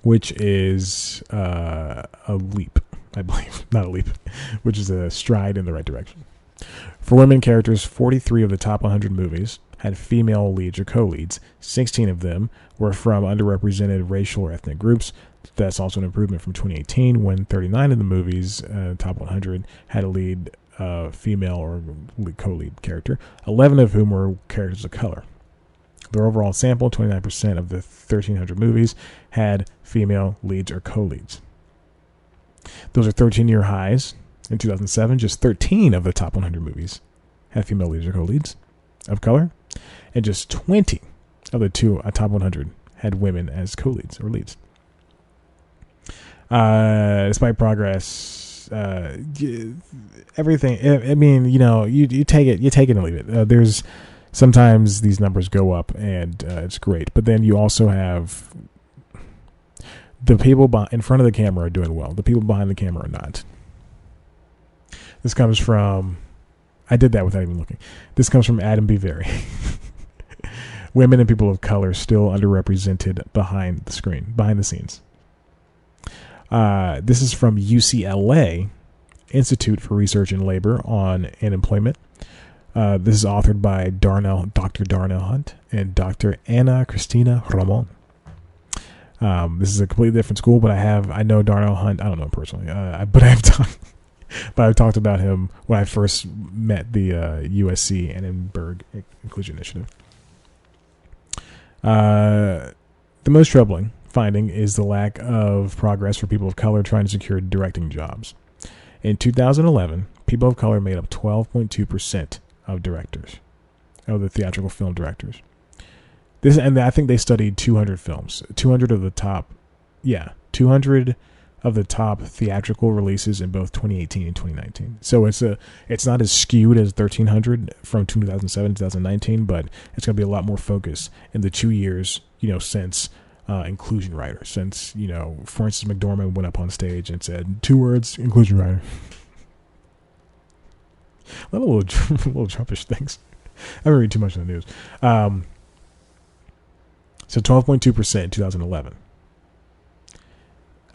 Speaker 1: which is a leap, I believe. Not a leap, which is a stride in the right direction. For women characters, 43 of the top 100 movies had female leads or co-leads. 16 of them were from underrepresented racial or ethnic groups. That's also an improvement from 2018, when 39 of the movies, top 100, had a lead female or co-lead character, 11 of whom were characters of color. Their overall sample, 29% of the 1,300 movies, had female leads or co-leads. Those are 13-year highs. In 2007, just 13 of the top 100 movies had female leads or co-leads of color, and just 20 of the top 100 had women as co-leads or leads. Despite progress, everything. I mean, you take it and leave it. There's sometimes these numbers go up, and it's great, but then you also have the people in front of the camera are doing well. The people behind the camera are not. This comes from. I did that without even looking. This comes from Adam B. Very. Women and people of color still underrepresented behind the scenes. This is from UCLA Institute for Research in Labor and Employment. This is authored by Dr. Darnell Hunt and Dr. Ana Cristina Ramon. This is a completely different school, but I know Darnell Hunt. I don't know him personally, but I've talked about him when I first met the USC Annenberg Inclusion Initiative. The most troubling finding is the lack of progress for people of color trying to secure directing jobs. In 2011, people of color made up 12.2% of the theatrical film directors. And I think they studied 200 films, 200 of the top theatrical releases in both 2018 and 2019. So it's not as skewed as 1,300 from 2007 to 2019, but it's going to be a lot more focus in the 2 years, since inclusion writer, since, Frances McDormand went up on stage and said 2 words, inclusion writer. A little Trumpish things. I haven't read too much in the news. So 12.2% in 2011.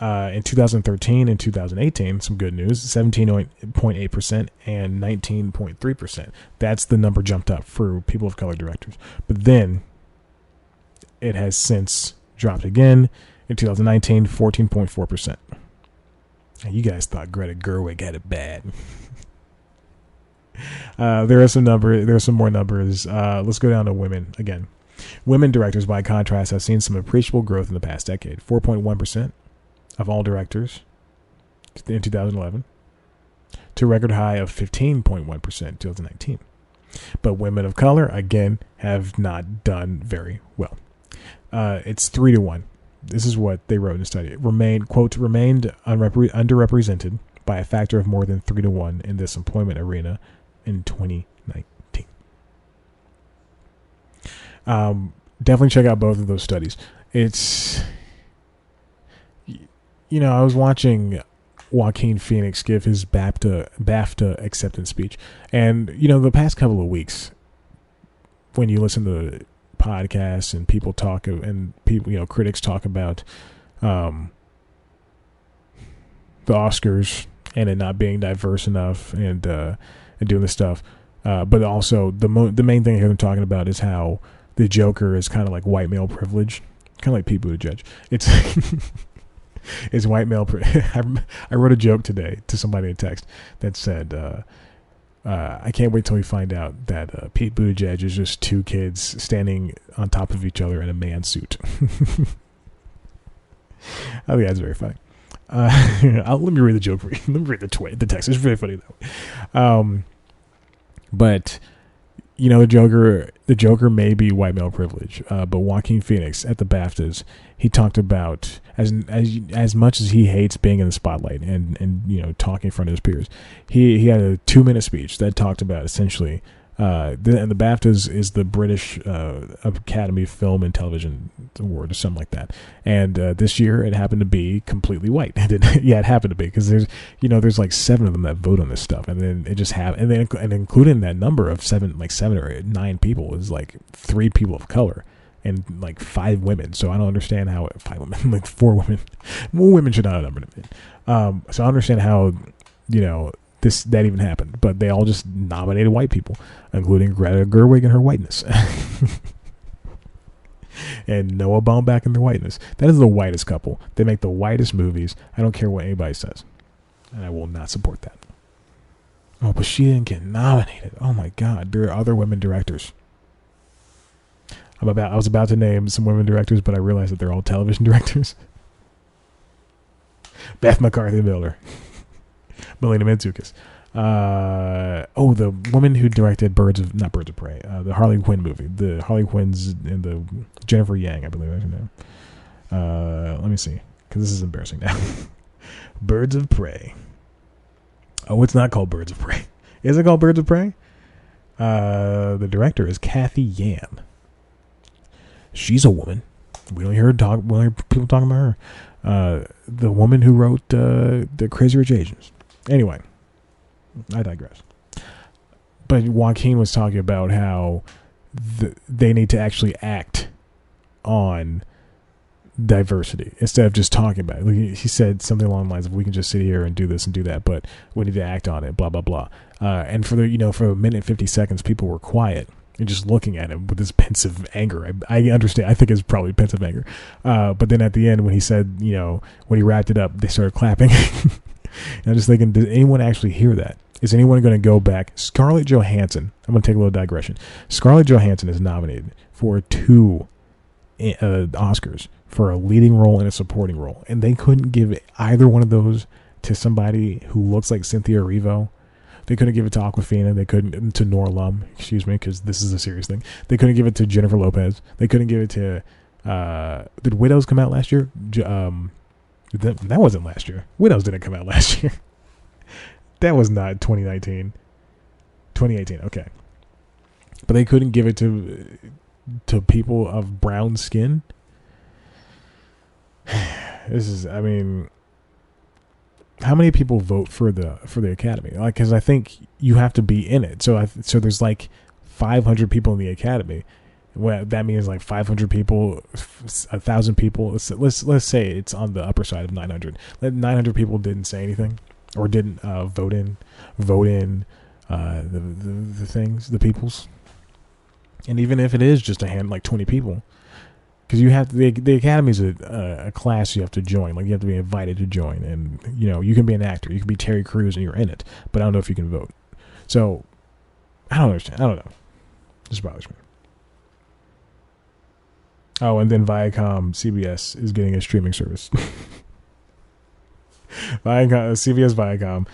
Speaker 1: In 2013 and 2018, some good news, 17.8% and 19.3%. That's the number jumped up for people of color directors. But then it has since dropped again. In 2019, 14.4%. You guys thought Greta Gerwig had it bad. There are some more numbers. Let's go down to women again. Women directors, by contrast, have seen some appreciable growth in the past decade. 4.1% of all directors in 2011 to a record high of 15.1% in 2019. But women of color, again, have not done very well. It's 3-1. This is what they wrote in the study. Remained underrepresented by a factor of more than 3-1 in this employment arena in 2019. Definitely check out both of those studies. It's, I was watching Joaquin Phoenix give his BAFTA acceptance speech, and the past couple of weeks, when you listen to podcasts and people talk, and people, critics talk about the Oscars and it not being diverse enough, and doing this stuff. But also the main thing I hear them talking about is how the Joker is kind of like white male privilege, kind of like Pete Buttigieg. It's it's white male. I wrote a joke today to somebody in text that said, I can't wait till we find out that Pete Buttigieg is just two kids standing on top of each other in a man suit. I think that's very funny. Let me read the joke for you. Let me read the text. It's really funny though. But the Joker may be white male privilege, but Joaquin Phoenix at the BAFTAs, he talked about as much as he hates being in the spotlight and talking in front of his peers, he had a 2-minute speech that talked about essentially. And the BAFTAs is the British Academy Film and Television Award or something like that. And this year it happened to be completely white. Yeah, it happened to be because there's like 7 of them that vote on this stuff, and then it just and including that number of 7 or 9 people is like 3 people of color and like 5 women. So I don't understand how 5 women, like 4 women, more women should not have numbered it. So I understand how that even happened, but they all just nominated white people, including Greta Gerwig and her whiteness, and Noah Baumbach and their whiteness. That is the whitest couple. They make the whitest movies. I don't care what anybody says, and I will not support that. Oh, but she didn't get nominated. Oh my God, there are other women directors. I was about to name some women directors, but I realized that they're all television directors. Beth McCarthy Miller. Melina Mantzoukas. The woman who directed not Birds of Prey, the Harley Quinn movie, the Harley Quinn's and the Jennifer Yang, I believe that's her name. Let me see, because this is embarrassing now. Birds of Prey. Oh, it's not called Birds of Prey. Is it called Birds of Prey? The director is Kathy Yan. She's a woman. We don't hear people talking about her. The woman who wrote the Crazy Rich Asians. Anyway, I digress. But Joaquin was talking about how they need to actually act on diversity instead of just talking about it. He said something along the lines of, "We can just sit here and do this and do that, but we need to act on it." Blah blah blah. And for for a minute and 50 seconds, people were quiet and just looking at him with this pensive anger. I understand. I think it's probably pensive anger. But then at the end, when he said, when he wrapped it up, they started clapping. And I'm just thinking, did anyone actually hear that? Is anyone going to go back? Scarlett Johansson, I'm going to take a little digression. Scarlett Johansson is nominated for 2 Oscars for a leading role and a supporting role. And they couldn't give either one of those to somebody who looks like Cynthia Erivo. They couldn't give it to Awkwafina. They couldn't to Nora Lum, excuse me, because this is a serious thing. They couldn't give it to Jennifer Lopez. They couldn't give it to... did Widows come out last year? That wasn't last year. Widows didn't come out last year. That was not 2019. 2018, okay. But they couldn't give it to people of brown skin. This is, how many people vote for the Academy? Like, because I think you have to be in it. So there's like 500 people in the Academy. Well, that means like 500 people, 1,000 people. Let's say it's on the upper side of 900. 900 people didn't say anything, or didn't vote in the things, the peoples. And even if it is just a hand, like 20 people, because you have to, the Academy is a class you have to join. Like, you have to be invited to join, and you can be an actor, you can be Terry Crews, and you're in it. But I don't know if you can vote. So I don't understand. I don't know. This bothers me. Oh, and then ViacomCBS is getting a streaming service. CBS Viacom.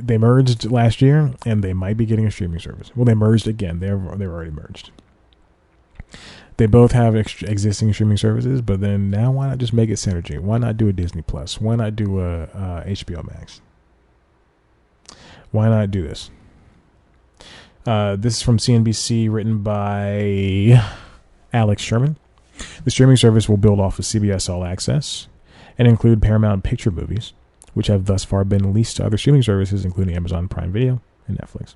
Speaker 1: They merged last year, and they might be getting a streaming service. Well, they merged again. They're already merged. They both have existing streaming services, but then now why not just make it synergy? Why not do a Disney Plus? Why not do a HBO Max? Why not do this? This is from CNBC, written by Alex Sherman. The streaming service will build off of CBS All Access and include Paramount Picture movies, which have thus far been leased to other streaming services, including Amazon Prime Video and Netflix.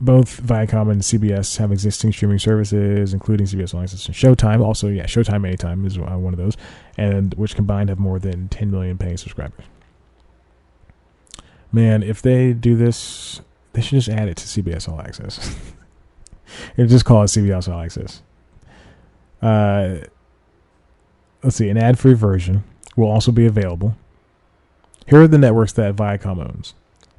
Speaker 1: Both Viacom and CBS have existing streaming services, including CBS All Access and Showtime. Also, yeah, Showtime Anytime is one of those, and which combined have more than 10 million paying subscribers. Man, if they do this, they should just add it to CBS All Access. And just call it CBS All Access. Let's see, an ad-free version will also be available. Here are the networks that Viacom owns.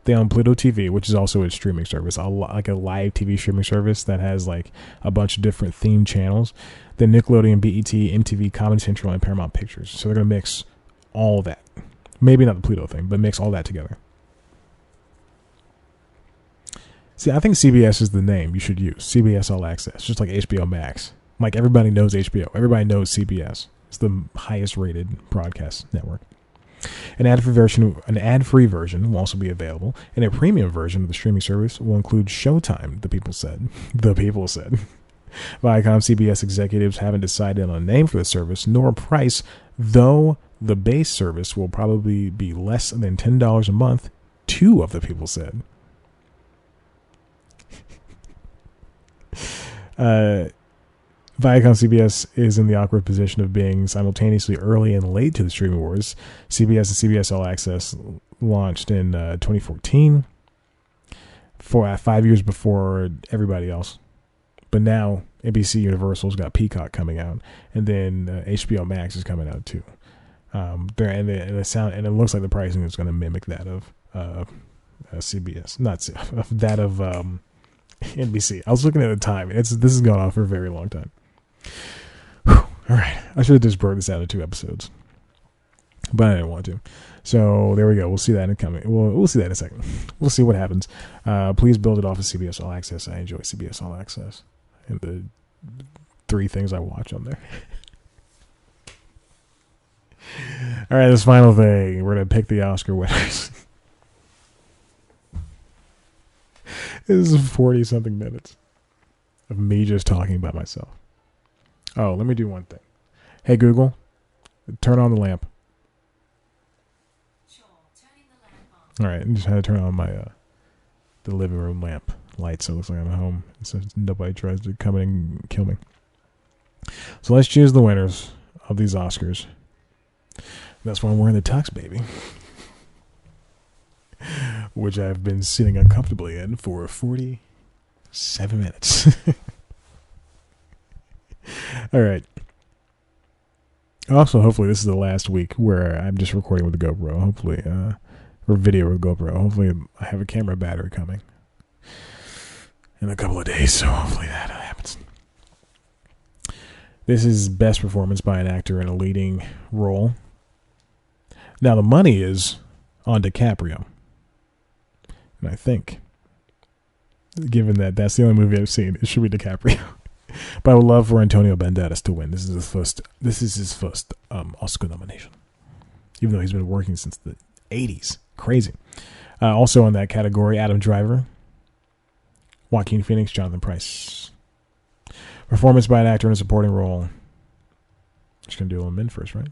Speaker 1: They own Pluto TV, which is also a streaming service, like a live TV streaming service that has like a bunch of different themed channels. Then Nickelodeon, BET, MTV, Comedy Central, and Paramount Pictures. So they're going to mix all of that. Maybe not the Pluto thing, but mix all that together. See, I think CBS is the name you should use. CBS All Access, just like HBO Max. Like everybody knows HBO. Everybody knows CBS. It's the highest rated broadcast network. An ad-free version will also be available, and a premium version of the streaming service will include Showtime, the people said. The people said. ViacomCBS executives haven't decided on a name for the service, nor a price, though the base service will probably be less than $10 a month, two of the people said. ViacomCBS is in the awkward position of being simultaneously early and late to the streaming wars. CBS and CBS All Access launched in 2014, 5 years before everybody else. But now NBC Universal's got Peacock coming out, and then HBO Max is coming out too. And it looks like the pricing is going to mimic that of CBS, that of NBC. I was looking at the time. This has gone on for a very long time. Whew. All right, I should have just broke this out into 2 episodes, but I didn't want to. So there we go. We'll see that in coming. We'll see that in a second. We'll see what happens. Please build it off of CBS All Access. I enjoy CBS All Access and the 3 things I watch on there. All right, this final thing. We're gonna pick the Oscar winners. This is 40-something minutes of me just talking about myself. Oh, let me do one thing. Hey, Google, turn on the lamp.
Speaker 2: Sure, turning the lamp on.
Speaker 1: All right, I just had to turn on my the living room lamp light so it looks like I'm at home, so nobody tries to come in and kill me. So let's choose the winners of these Oscars. That's why I'm wearing the tux, baby. Which I've been sitting uncomfortably in for 47 minutes. All right. Also, hopefully this is the last week where I'm just recording with the GoPro. Hopefully, or video with GoPro. Hopefully I have a camera battery coming in a couple of days, so hopefully that happens. This is best performance by an actor in a leading role. Now the money is on DiCaprio. And I think, given that that's the only movie I've seen, it should be DiCaprio. But I would love for Antonio Banderas to win. This is his first Oscar nomination, even though he's been working since the 80s. Crazy. Also in that category, Adam Driver, Joaquin Phoenix, Jonathan Pryce. Performance by an actor in a supporting role. Just gonna do them in first, right?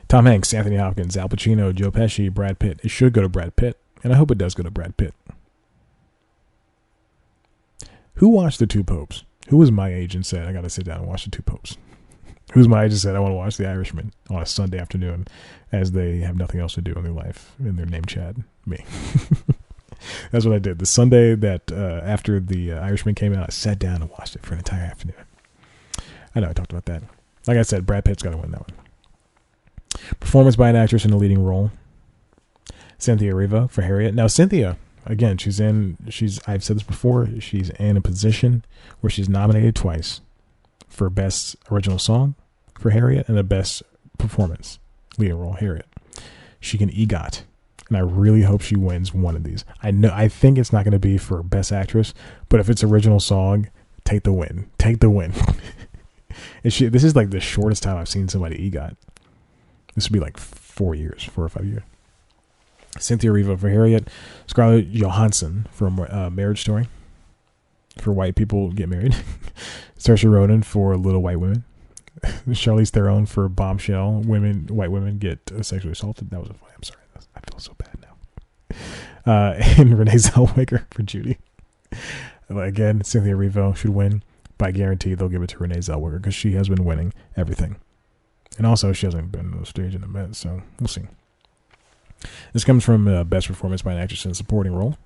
Speaker 1: Tom Hanks, Anthony Hopkins, Al Pacino, Joe Pesci, Brad Pitt. It should go to Brad Pitt, and I hope it does go to Brad Pitt. Who watched The Two Popes? Who was my age and said, I got to sit down and watch The Two Popes? Who's my age and said, I want to watch The Irishman on a Sunday afternoon as they have nothing else to do in their life, in their name Chad? Me. That's what I did. The Sunday that after The Irishman came out, I sat down and watched it for an entire afternoon. I know I talked about that. Like I said, Brad Pitt's got to win that one. Performance by an actress in a leading role. Cynthia Erivo for Harriet. Now, Cynthia, again, I've said this before, she's in a position where she's nominated twice for Best Original Song for Harriet and the Best Performance leading role, Harriet. She can EGOT, and I really hope she wins one of these. I think it's not going to be for Best Actress, but if it's Original Song, take the win. Take the win. This is like the shortest time I've seen somebody EGOT. This would be like 4 or 5 years. Cynthia Erivo for Harriet. Scarlett Johansson for Marriage Story. For White People Get Married. Saoirse Ronan for Little White Women. Charlize Theron for Bombshell. White women get sexually assaulted. That was I'm sorry. I feel so bad And Renee Zellweger for Judy. Again, Cynthia Erivo should win, but I guarantee they'll give it to Renee Zellweger because she has been winning everything. And also, she hasn't been on the stage in a minute, so we'll see. This comes from Best Performance by an Actress in a Supporting Role.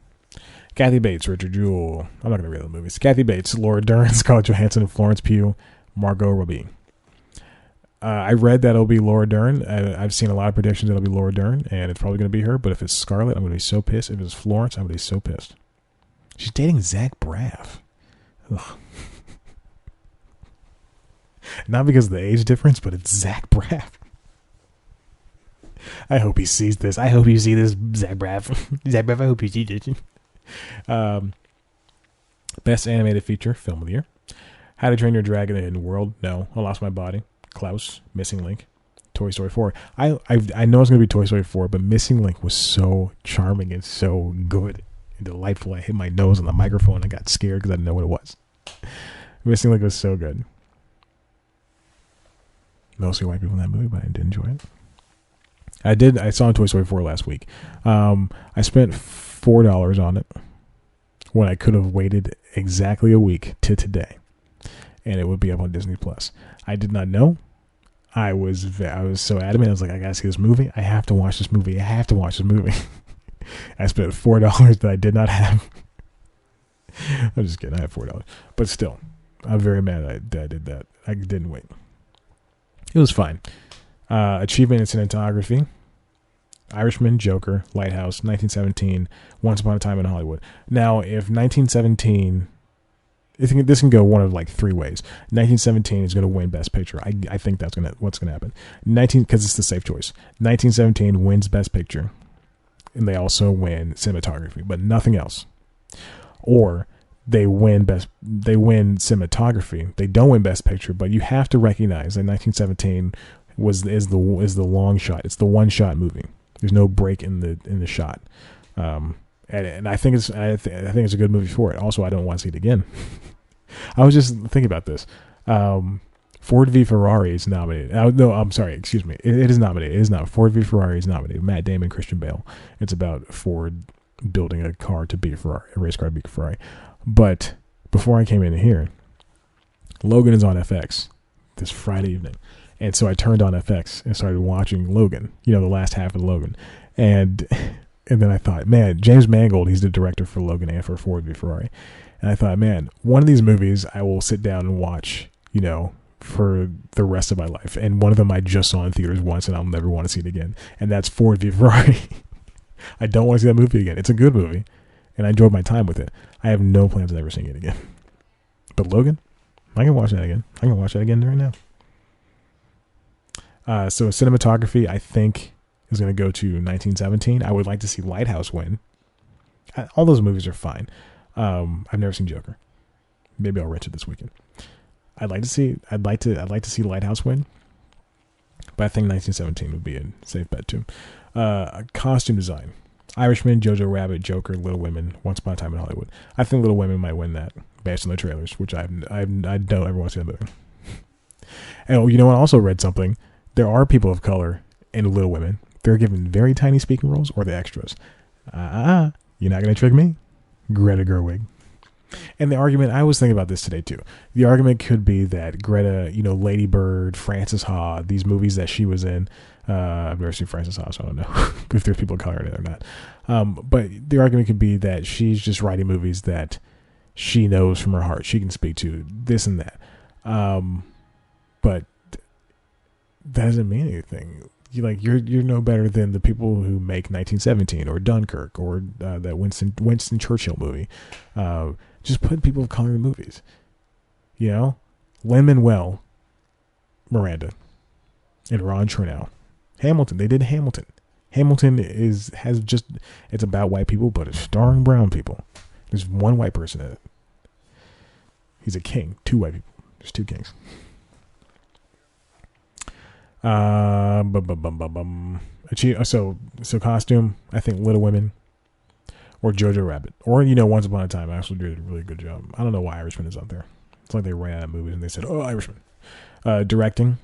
Speaker 1: Kathy Bates, Richard Jewell. I'm not going to read the movies. Kathy Bates, Laura Dern, Scarlett Johansson, Florence Pugh, Margot Robbie. I read that it'll be Laura Dern. I've seen a lot of predictions that it'll be Laura Dern, and it's probably going to be her. But if it's Scarlett, I'm going to be so pissed. If it's Florence, I'm going to be so pissed. She's dating Zach Braff. Ugh. Not because of the age difference, but it's Zach Braff. I hope he sees this. I hope you see this, Zach Braff. Zach Braff, I hope you see this. Best Animated Feature, Film of the Year. How to Train Your Dragon in the World. No, I Lost My Body. Klaus, Missing Link, Toy Story 4. I know it's going to be Toy Story 4, but Missing Link was so charming and so good and delightful. I hit my nose on the microphone and I got scared because I didn't know what it was. Missing Link was so good. Mostly white people in that movie, but I did enjoy it. I saw Toy Story 4 last week. I spent $4 on it when I could have waited exactly a week to today, and it would be up on Disney Plus. I did not know. I was so adamant. I was like, I gotta see this movie. I have to watch this movie. I have to watch this movie. I spent $4 that I did not have. I'm just kidding. I have $4, but still, I'm very mad that I did that. I didn't wait. It was fine. Achievement in Cinematography. Irishman, Joker, Lighthouse, 1917, Once Upon a Time in Hollywood. Now, if 1917, this can go one of like three ways. 1917 is going to win Best Picture. I think that's what's going to happen. Because it's the safe choice. 1917 wins Best Picture, and they also win cinematography, but nothing else. Or they win cinematography. They don't win Best Picture, but you have to recognize that 1917 is the long shot. It's the one shot movie. There's no break in the shot, and I think it's a good movie for it. Also, I don't want to see it again. I was just thinking about this. Ford v Ferrari is nominated. No, I'm sorry. Excuse me. It is nominated. It is not. Ford v Ferrari is nominated. Matt Damon, Christian Bale. It's about Ford building a car to beat a Ferrari, a race car to beat a Ferrari. But before I came in here, Logan is on FX this Friday evening. And so I turned on FX and started watching Logan, the last half of Logan. And then I thought, man, James Mangold, he's the director for Logan and for Ford v Ferrari. And I thought, man, one of these movies I will sit down and watch, for the rest of my life. And one of them I just saw in theaters once and I'll never want to see it again. And that's Ford v Ferrari. I don't want to see that movie again. It's a good movie. And I enjoyed my time with it. I have no plans of ever seeing it again. But Logan, I can watch that again. I can watch that again right now. So cinematography, I think, is going to go to 1917. I would like to see Lighthouse win. All those movies are fine. I've never seen Joker. Maybe I'll rent it this weekend. I'd like to see Lighthouse win, but I think 1917 would be a safe bet too. Costume design: Irishman, Jojo Rabbit, Joker, Little Women, Once Upon a Time in Hollywood. I think Little Women might win that based on the trailers, which I don't ever want to see that movie. And I also read something. There are people of color in Little Women. They're given very tiny speaking roles or the extras. You're not going to trick me, Greta Gerwig. And the argument, I was thinking about this today too. The argument could be that Greta, Lady Bird, Frances Ha, these movies that she was in. I've never seen Frances Ha, so I don't know if there's people of color in it or not. But the argument could be that she's just writing movies that she knows from her heart. She can speak to this and that. But that doesn't mean anything. You're no better than the people who make 1917 or Dunkirk or that Winston Churchill movie. Just put people of color in movies. Lin-Manuel Miranda and Ron Chernow. Hamilton. They did Hamilton. Hamilton it's about white people, but it's starring brown people. There's one white person in it. He's a king. Two white people. There's two kings. So costume, I think Little Women or Jojo Rabbit or Once Upon a Time actually did a really good job. I don't know why Irishman is up there. It's like they ran out of movies and they said, Irishman. Directing,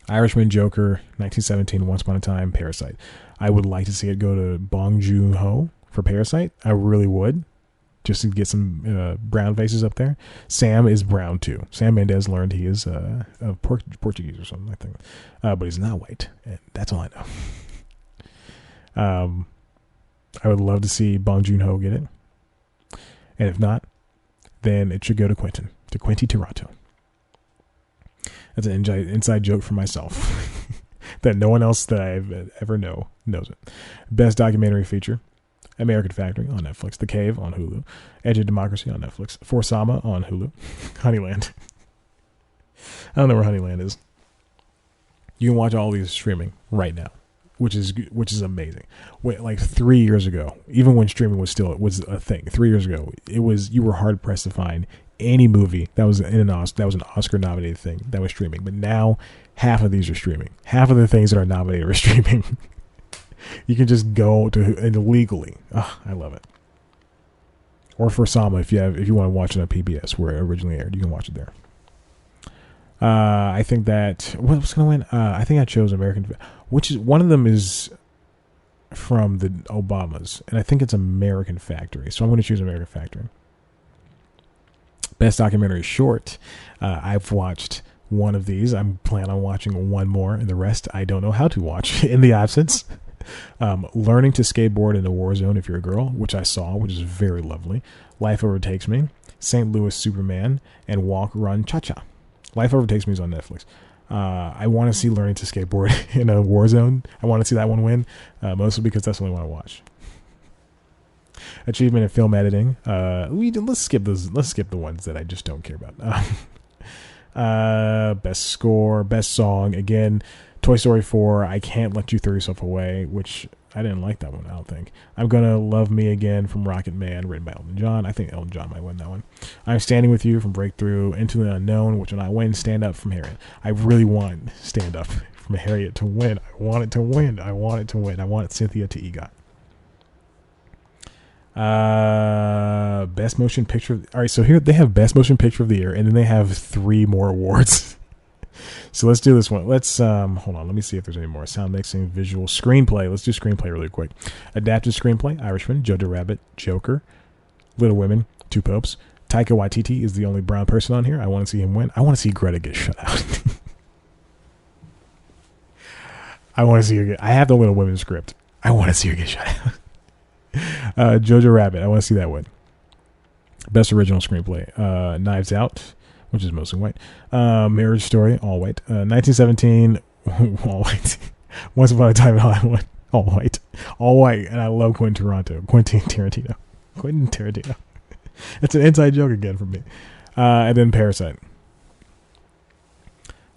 Speaker 1: Irishman, Joker, 1917, Once Upon a Time, Parasite. I would like to see it go to Bong Joon-ho for Parasite. I really would, just to get some brown faces up there. Sam is brown too. Sam Mendes learned he is Portuguese or something, I think, but he's not white, and that's all I know. I would love to see Bong Joon-ho get it, and if not, then it should go to Quentin Tarantino. That's an inside joke for myself that no one else that I've ever knows it. Best documentary feature: American Factory on Netflix, The Cave on Hulu, Edge of Democracy on Netflix, For Sama on Hulu, Honeyland. I don't know where Honeyland is. You can watch all these streaming right now, which is amazing. Like 3 years ago, even when streaming was a thing, 3 years ago, you were hard pressed to find any movie that was an Oscar nominated thing that was streaming. But now half of these are streaming. Half of the things that are nominated are streaming. You can just go to illegally. Oh, I love it. Or For Sama, if you want to watch it on PBS where it originally aired, you can watch it there. I think that what's going to win? I think I chose American, which is one of them is from the Obamas, and I think it's American Factory. So I'm going to choose American Factory. Best documentary short. I've watched one of these. I'm planning on watching one more, and the rest I don't know how to watch in the absence. Learning to skateboard in a war zone if you're a girl, which I saw, which is very lovely. Life Overtakes Me, St. Louis Superman, and Walk, Run, Cha-Cha. Life Overtakes Me is on Netflix. I want to see Learning to Skateboard in a war zone. I want to see that one win, mostly because that's what I want to watch. Achievement in film editing. Let's skip those. Let's skip the ones that I just don't care about. Best score, best song. Again, Toy Story 4. I Can't Let You Throw Yourself Away, which I didn't like that one. I don't think. I'm Gonna Love Me Again from Rocket Man, written by Elton John. I think Elton John might win that one. I'm Standing With You from Breakthrough. Into the Unknown, which when I win, Stand Up from Harriet. I really want Stand Up from Harriet to win. I want it to win. I want Cynthia to EGOT. Best motion picture. All right, so here they have best motion picture of the year, and then they have 3 more awards. So let's do this one. Let's hold on. Let me see if there's any more. Sound mixing, visual, screenplay. Let's do screenplay really quick. Adapted screenplay: Irishman, Jojo Rabbit, Joker, Little Women, Two Popes. Taika Waititi is the only brown person on here. I want to see him win. I want to see Greta get shut out. I want to see her get. I have the Little Women script. I want to see her get shut out. Jojo Rabbit. I want to see that one. Best original screenplay: Knives Out, which is mostly white. Marriage Story, all white. 1917, all white. Once Upon a Time in Hollywood, all white. All white. And I love Quentin Tarantino. It's an inside joke again from me. And then Parasite.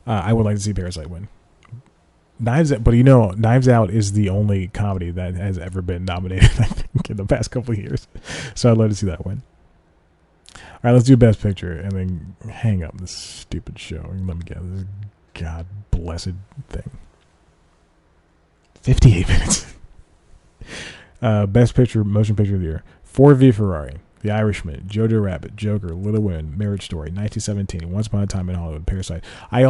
Speaker 1: I would like to see Parasite win. Knives Out is the only comedy that has ever been nominated, I think, in the past couple of years. So I'd love to see that win. All right, let's do Best Picture and then hang up this stupid show. Let me get this God blessed thing. 58 minutes. Best Picture, Motion Picture of the Year: Ford v Ferrari, The Irishman, Jojo Rabbit, Joker, Little Women, Marriage Story, 1917, Once Upon a Time in Hollywood, Parasite. I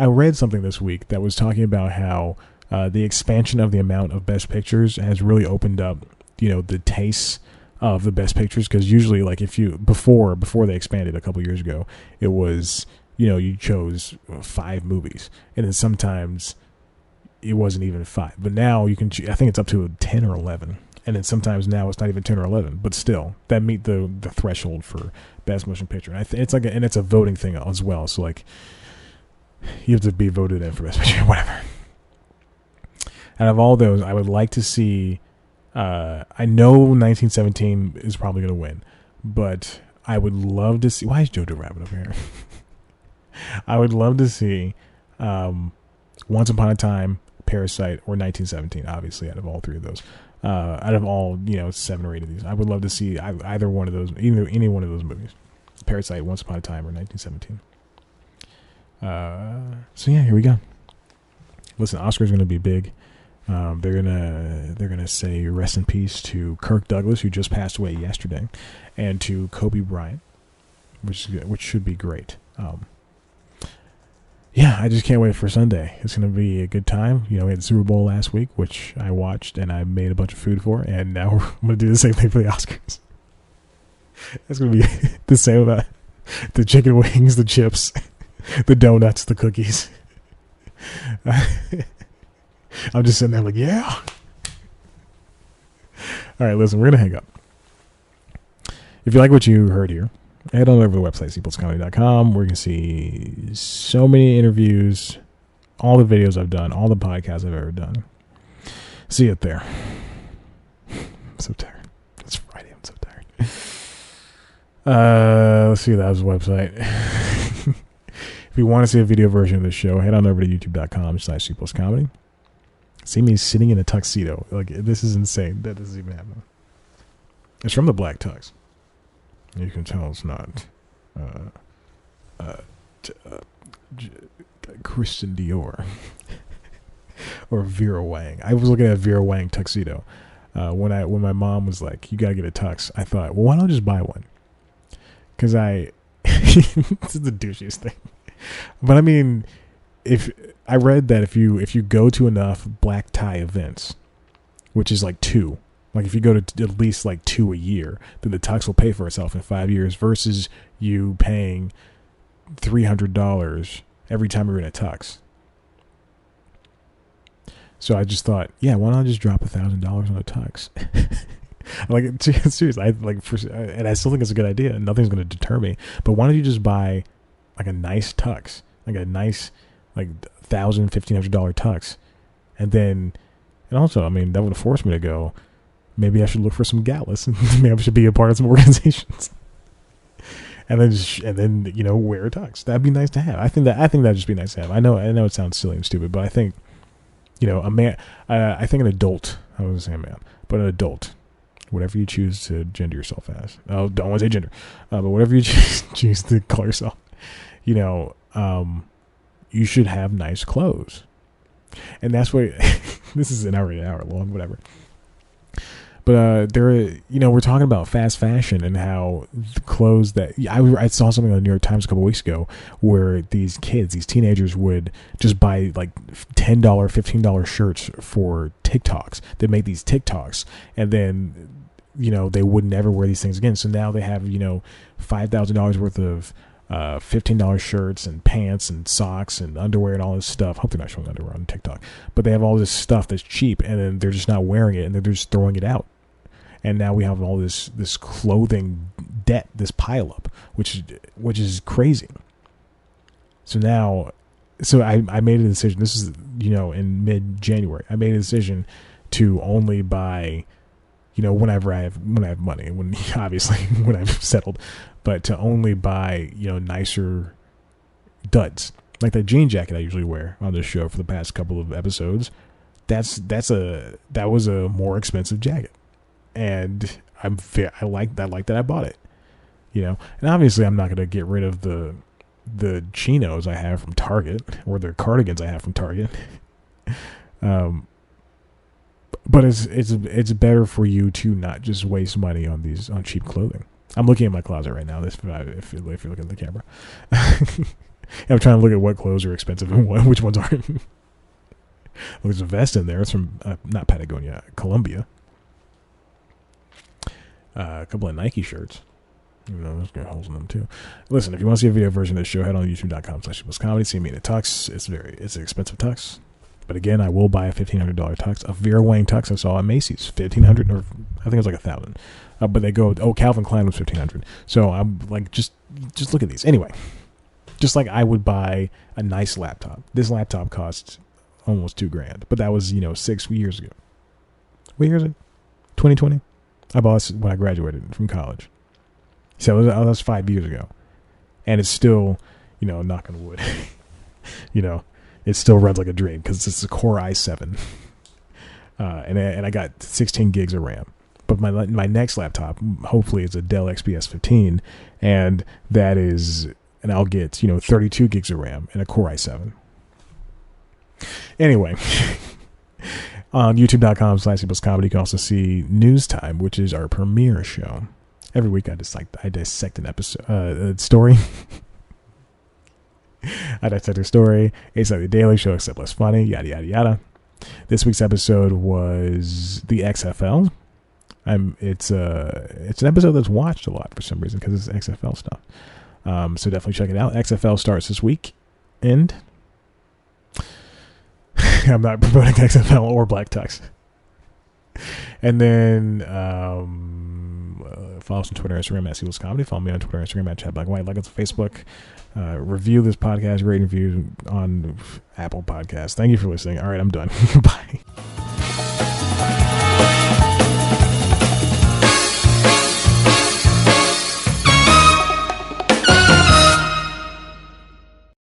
Speaker 1: read something this week that was talking about how the expansion of the amount of Best Pictures has really opened up, the tastes of the Best Pictures, because usually, like, if you before they expanded a couple years ago, it was you chose 5 movies, and then sometimes it wasn't even 5, but now you can. I think it's up to 10 or 11. And then sometimes now it's not even 10 or 11, but still that meet the threshold for Best Motion Picture. And it's and it's a voting thing as well. So like, you have to be voted in for Best Picture, whatever. Out of all those, I would like to see. I know 1917 is probably going to win, but I would love to see. Why is Jojo Rabbit up here? I would love to see Once Upon a Time, Parasite, or 1917. Obviously, out of all 3 of those. Out of all 7 or 8 of these, I would love to see either one of those, any one of those movies, Parasite, Once Upon a Time, or 1917. So yeah, here we go. Listen, Oscar's going to be big. They're gonna say rest in peace to Kirk Douglas, who just passed away yesterday, and to Kobe Bryant, which should be great. Yeah, yeah, I just can't wait for Sunday. It's going to be a good time. We had the Super Bowl last week, which I watched and I made a bunch of food for, and now I'm going to do the same thing for the Oscars. It's going to be the same about the chicken wings, the chips, the donuts, the cookies. I'm just sitting there like, yeah. All right, listen, we're going to hang up. If you like what you heard here, head on over to the website, cplscomedy.com, where you can see so many interviews, all the videos I've done, all the podcasts I've ever done. See it there. I'm so tired. It's Friday. I'm so tired. Let's see. That was the website. If you want to see a video version of the show, head on over to youtube.com/cplscomedy. See me sitting in a tuxedo. Like, this is insane that this is even happening. It's from the Black Tux. You can tell it's not Christian Dior or Vera Wang. I was looking at a Vera Wang tuxedo when my mom was like, "You gotta get a tux." I thought, well, why don't I just buy one? Because this is the douchiest thing. But I mean, if I read that if you go to enough black tie events, which is like 2. Like, if you go to at least like 2 a year, then the tux will pay for itself in 5 years versus you paying $300 every time you're in a tux. So I just thought, yeah, why not just drop $1,000 on a tux? Like, seriously, and I still think it's a good idea. Nothing's going to deter me. But why don't you just buy like a nice tux, like a nice like $1,000, $1,500 tux, and also, I mean, that would have forced me to go. Maybe I should look for some galas. Maybe I should be a part of some organizations, and then wear a tux. That'd be nice to have. I think that'd just be nice to have. I know it sounds silly and stupid, but I think a man. I think an adult. I was gonna say a man, but an adult, whatever you choose to gender yourself as. Oh, don't want to say gender, but whatever you choose to call yourself, you should have nice clothes, and that's what. This is an hour long, whatever. But we're talking about fast fashion and how the clothes that I saw something on the New York Times a couple weeks ago where these teenagers would just buy like $10, $15 shirts for TikToks. They make these TikToks, and then they would never wear these things again. So now they have $5,000 worth of $15 shirts and pants and socks and underwear and all this stuff. Hope they're not showing underwear on TikTok, but they have all this stuff that's cheap, and then they're just not wearing it, and they're just throwing it out. And now we have all this clothing debt, this pileup, which is crazy. So I made a decision. This is in mid-January. I made a decision to only buy, whenever I have money, when obviously when I've settled, but to only buy nicer duds, like that jean jacket I usually wear on this show for the past couple of episodes. That was a more expensive jacket. And I like that I bought it, and obviously I'm not going to get rid of the chinos I have from Target or the cardigans I have from Target. But it's better for you to not just waste money on cheap clothing. I'm looking at my closet right now. If you're looking at the camera, I'm trying to look at what clothes are expensive and which ones aren't. Well, there's a vest in there. It's from not Patagonia, Columbia. A couple of Nike shirts. Those got holes in them too. Listen, if you want to see a video version of this show, head on youtube.com/cplscomedy. See me in a tux. It's an expensive tux. But again, I will buy a $1,500 tux. A Vera Wang tux I saw at Macy's, $1,500, or I think it was like $1,000. But they go, Calvin Klein was $1,500. So I'm like, just look at these. Anyway, just like I would buy a nice laptop. This laptop costs almost $2,000, but that was 6 years ago. What year is it? 2020. I bought it when I graduated from college. So that was 5 years ago. And it's still, knock on wood, it still runs like a dream because it's a Core i7. And I got 16 gigs of RAM. But my next laptop, hopefully, is a Dell XPS 15. And I'll get, 32 gigs of RAM and a Core i7. Anyway. On youtube.com/cplscomedy, you can also see News Time, which is our premiere show. Every week I dissect an episode, story. I dissect a story. It's like the Daily Show, except less funny. Yada yada yada. This week's episode was the XFL. It's an episode that's watched a lot for some reason because it's XFL stuff. So definitely check it out. XFL starts this week, and I'm not promoting XFL or Black Tux. And then follow us on Twitter, Instagram at Seals Comedy. Follow me on Twitter, Instagram at Chat Black and White. Like us on Facebook. Review this podcast, rate and review on Apple Podcasts. Thank you for listening. All right, I'm done. Bye.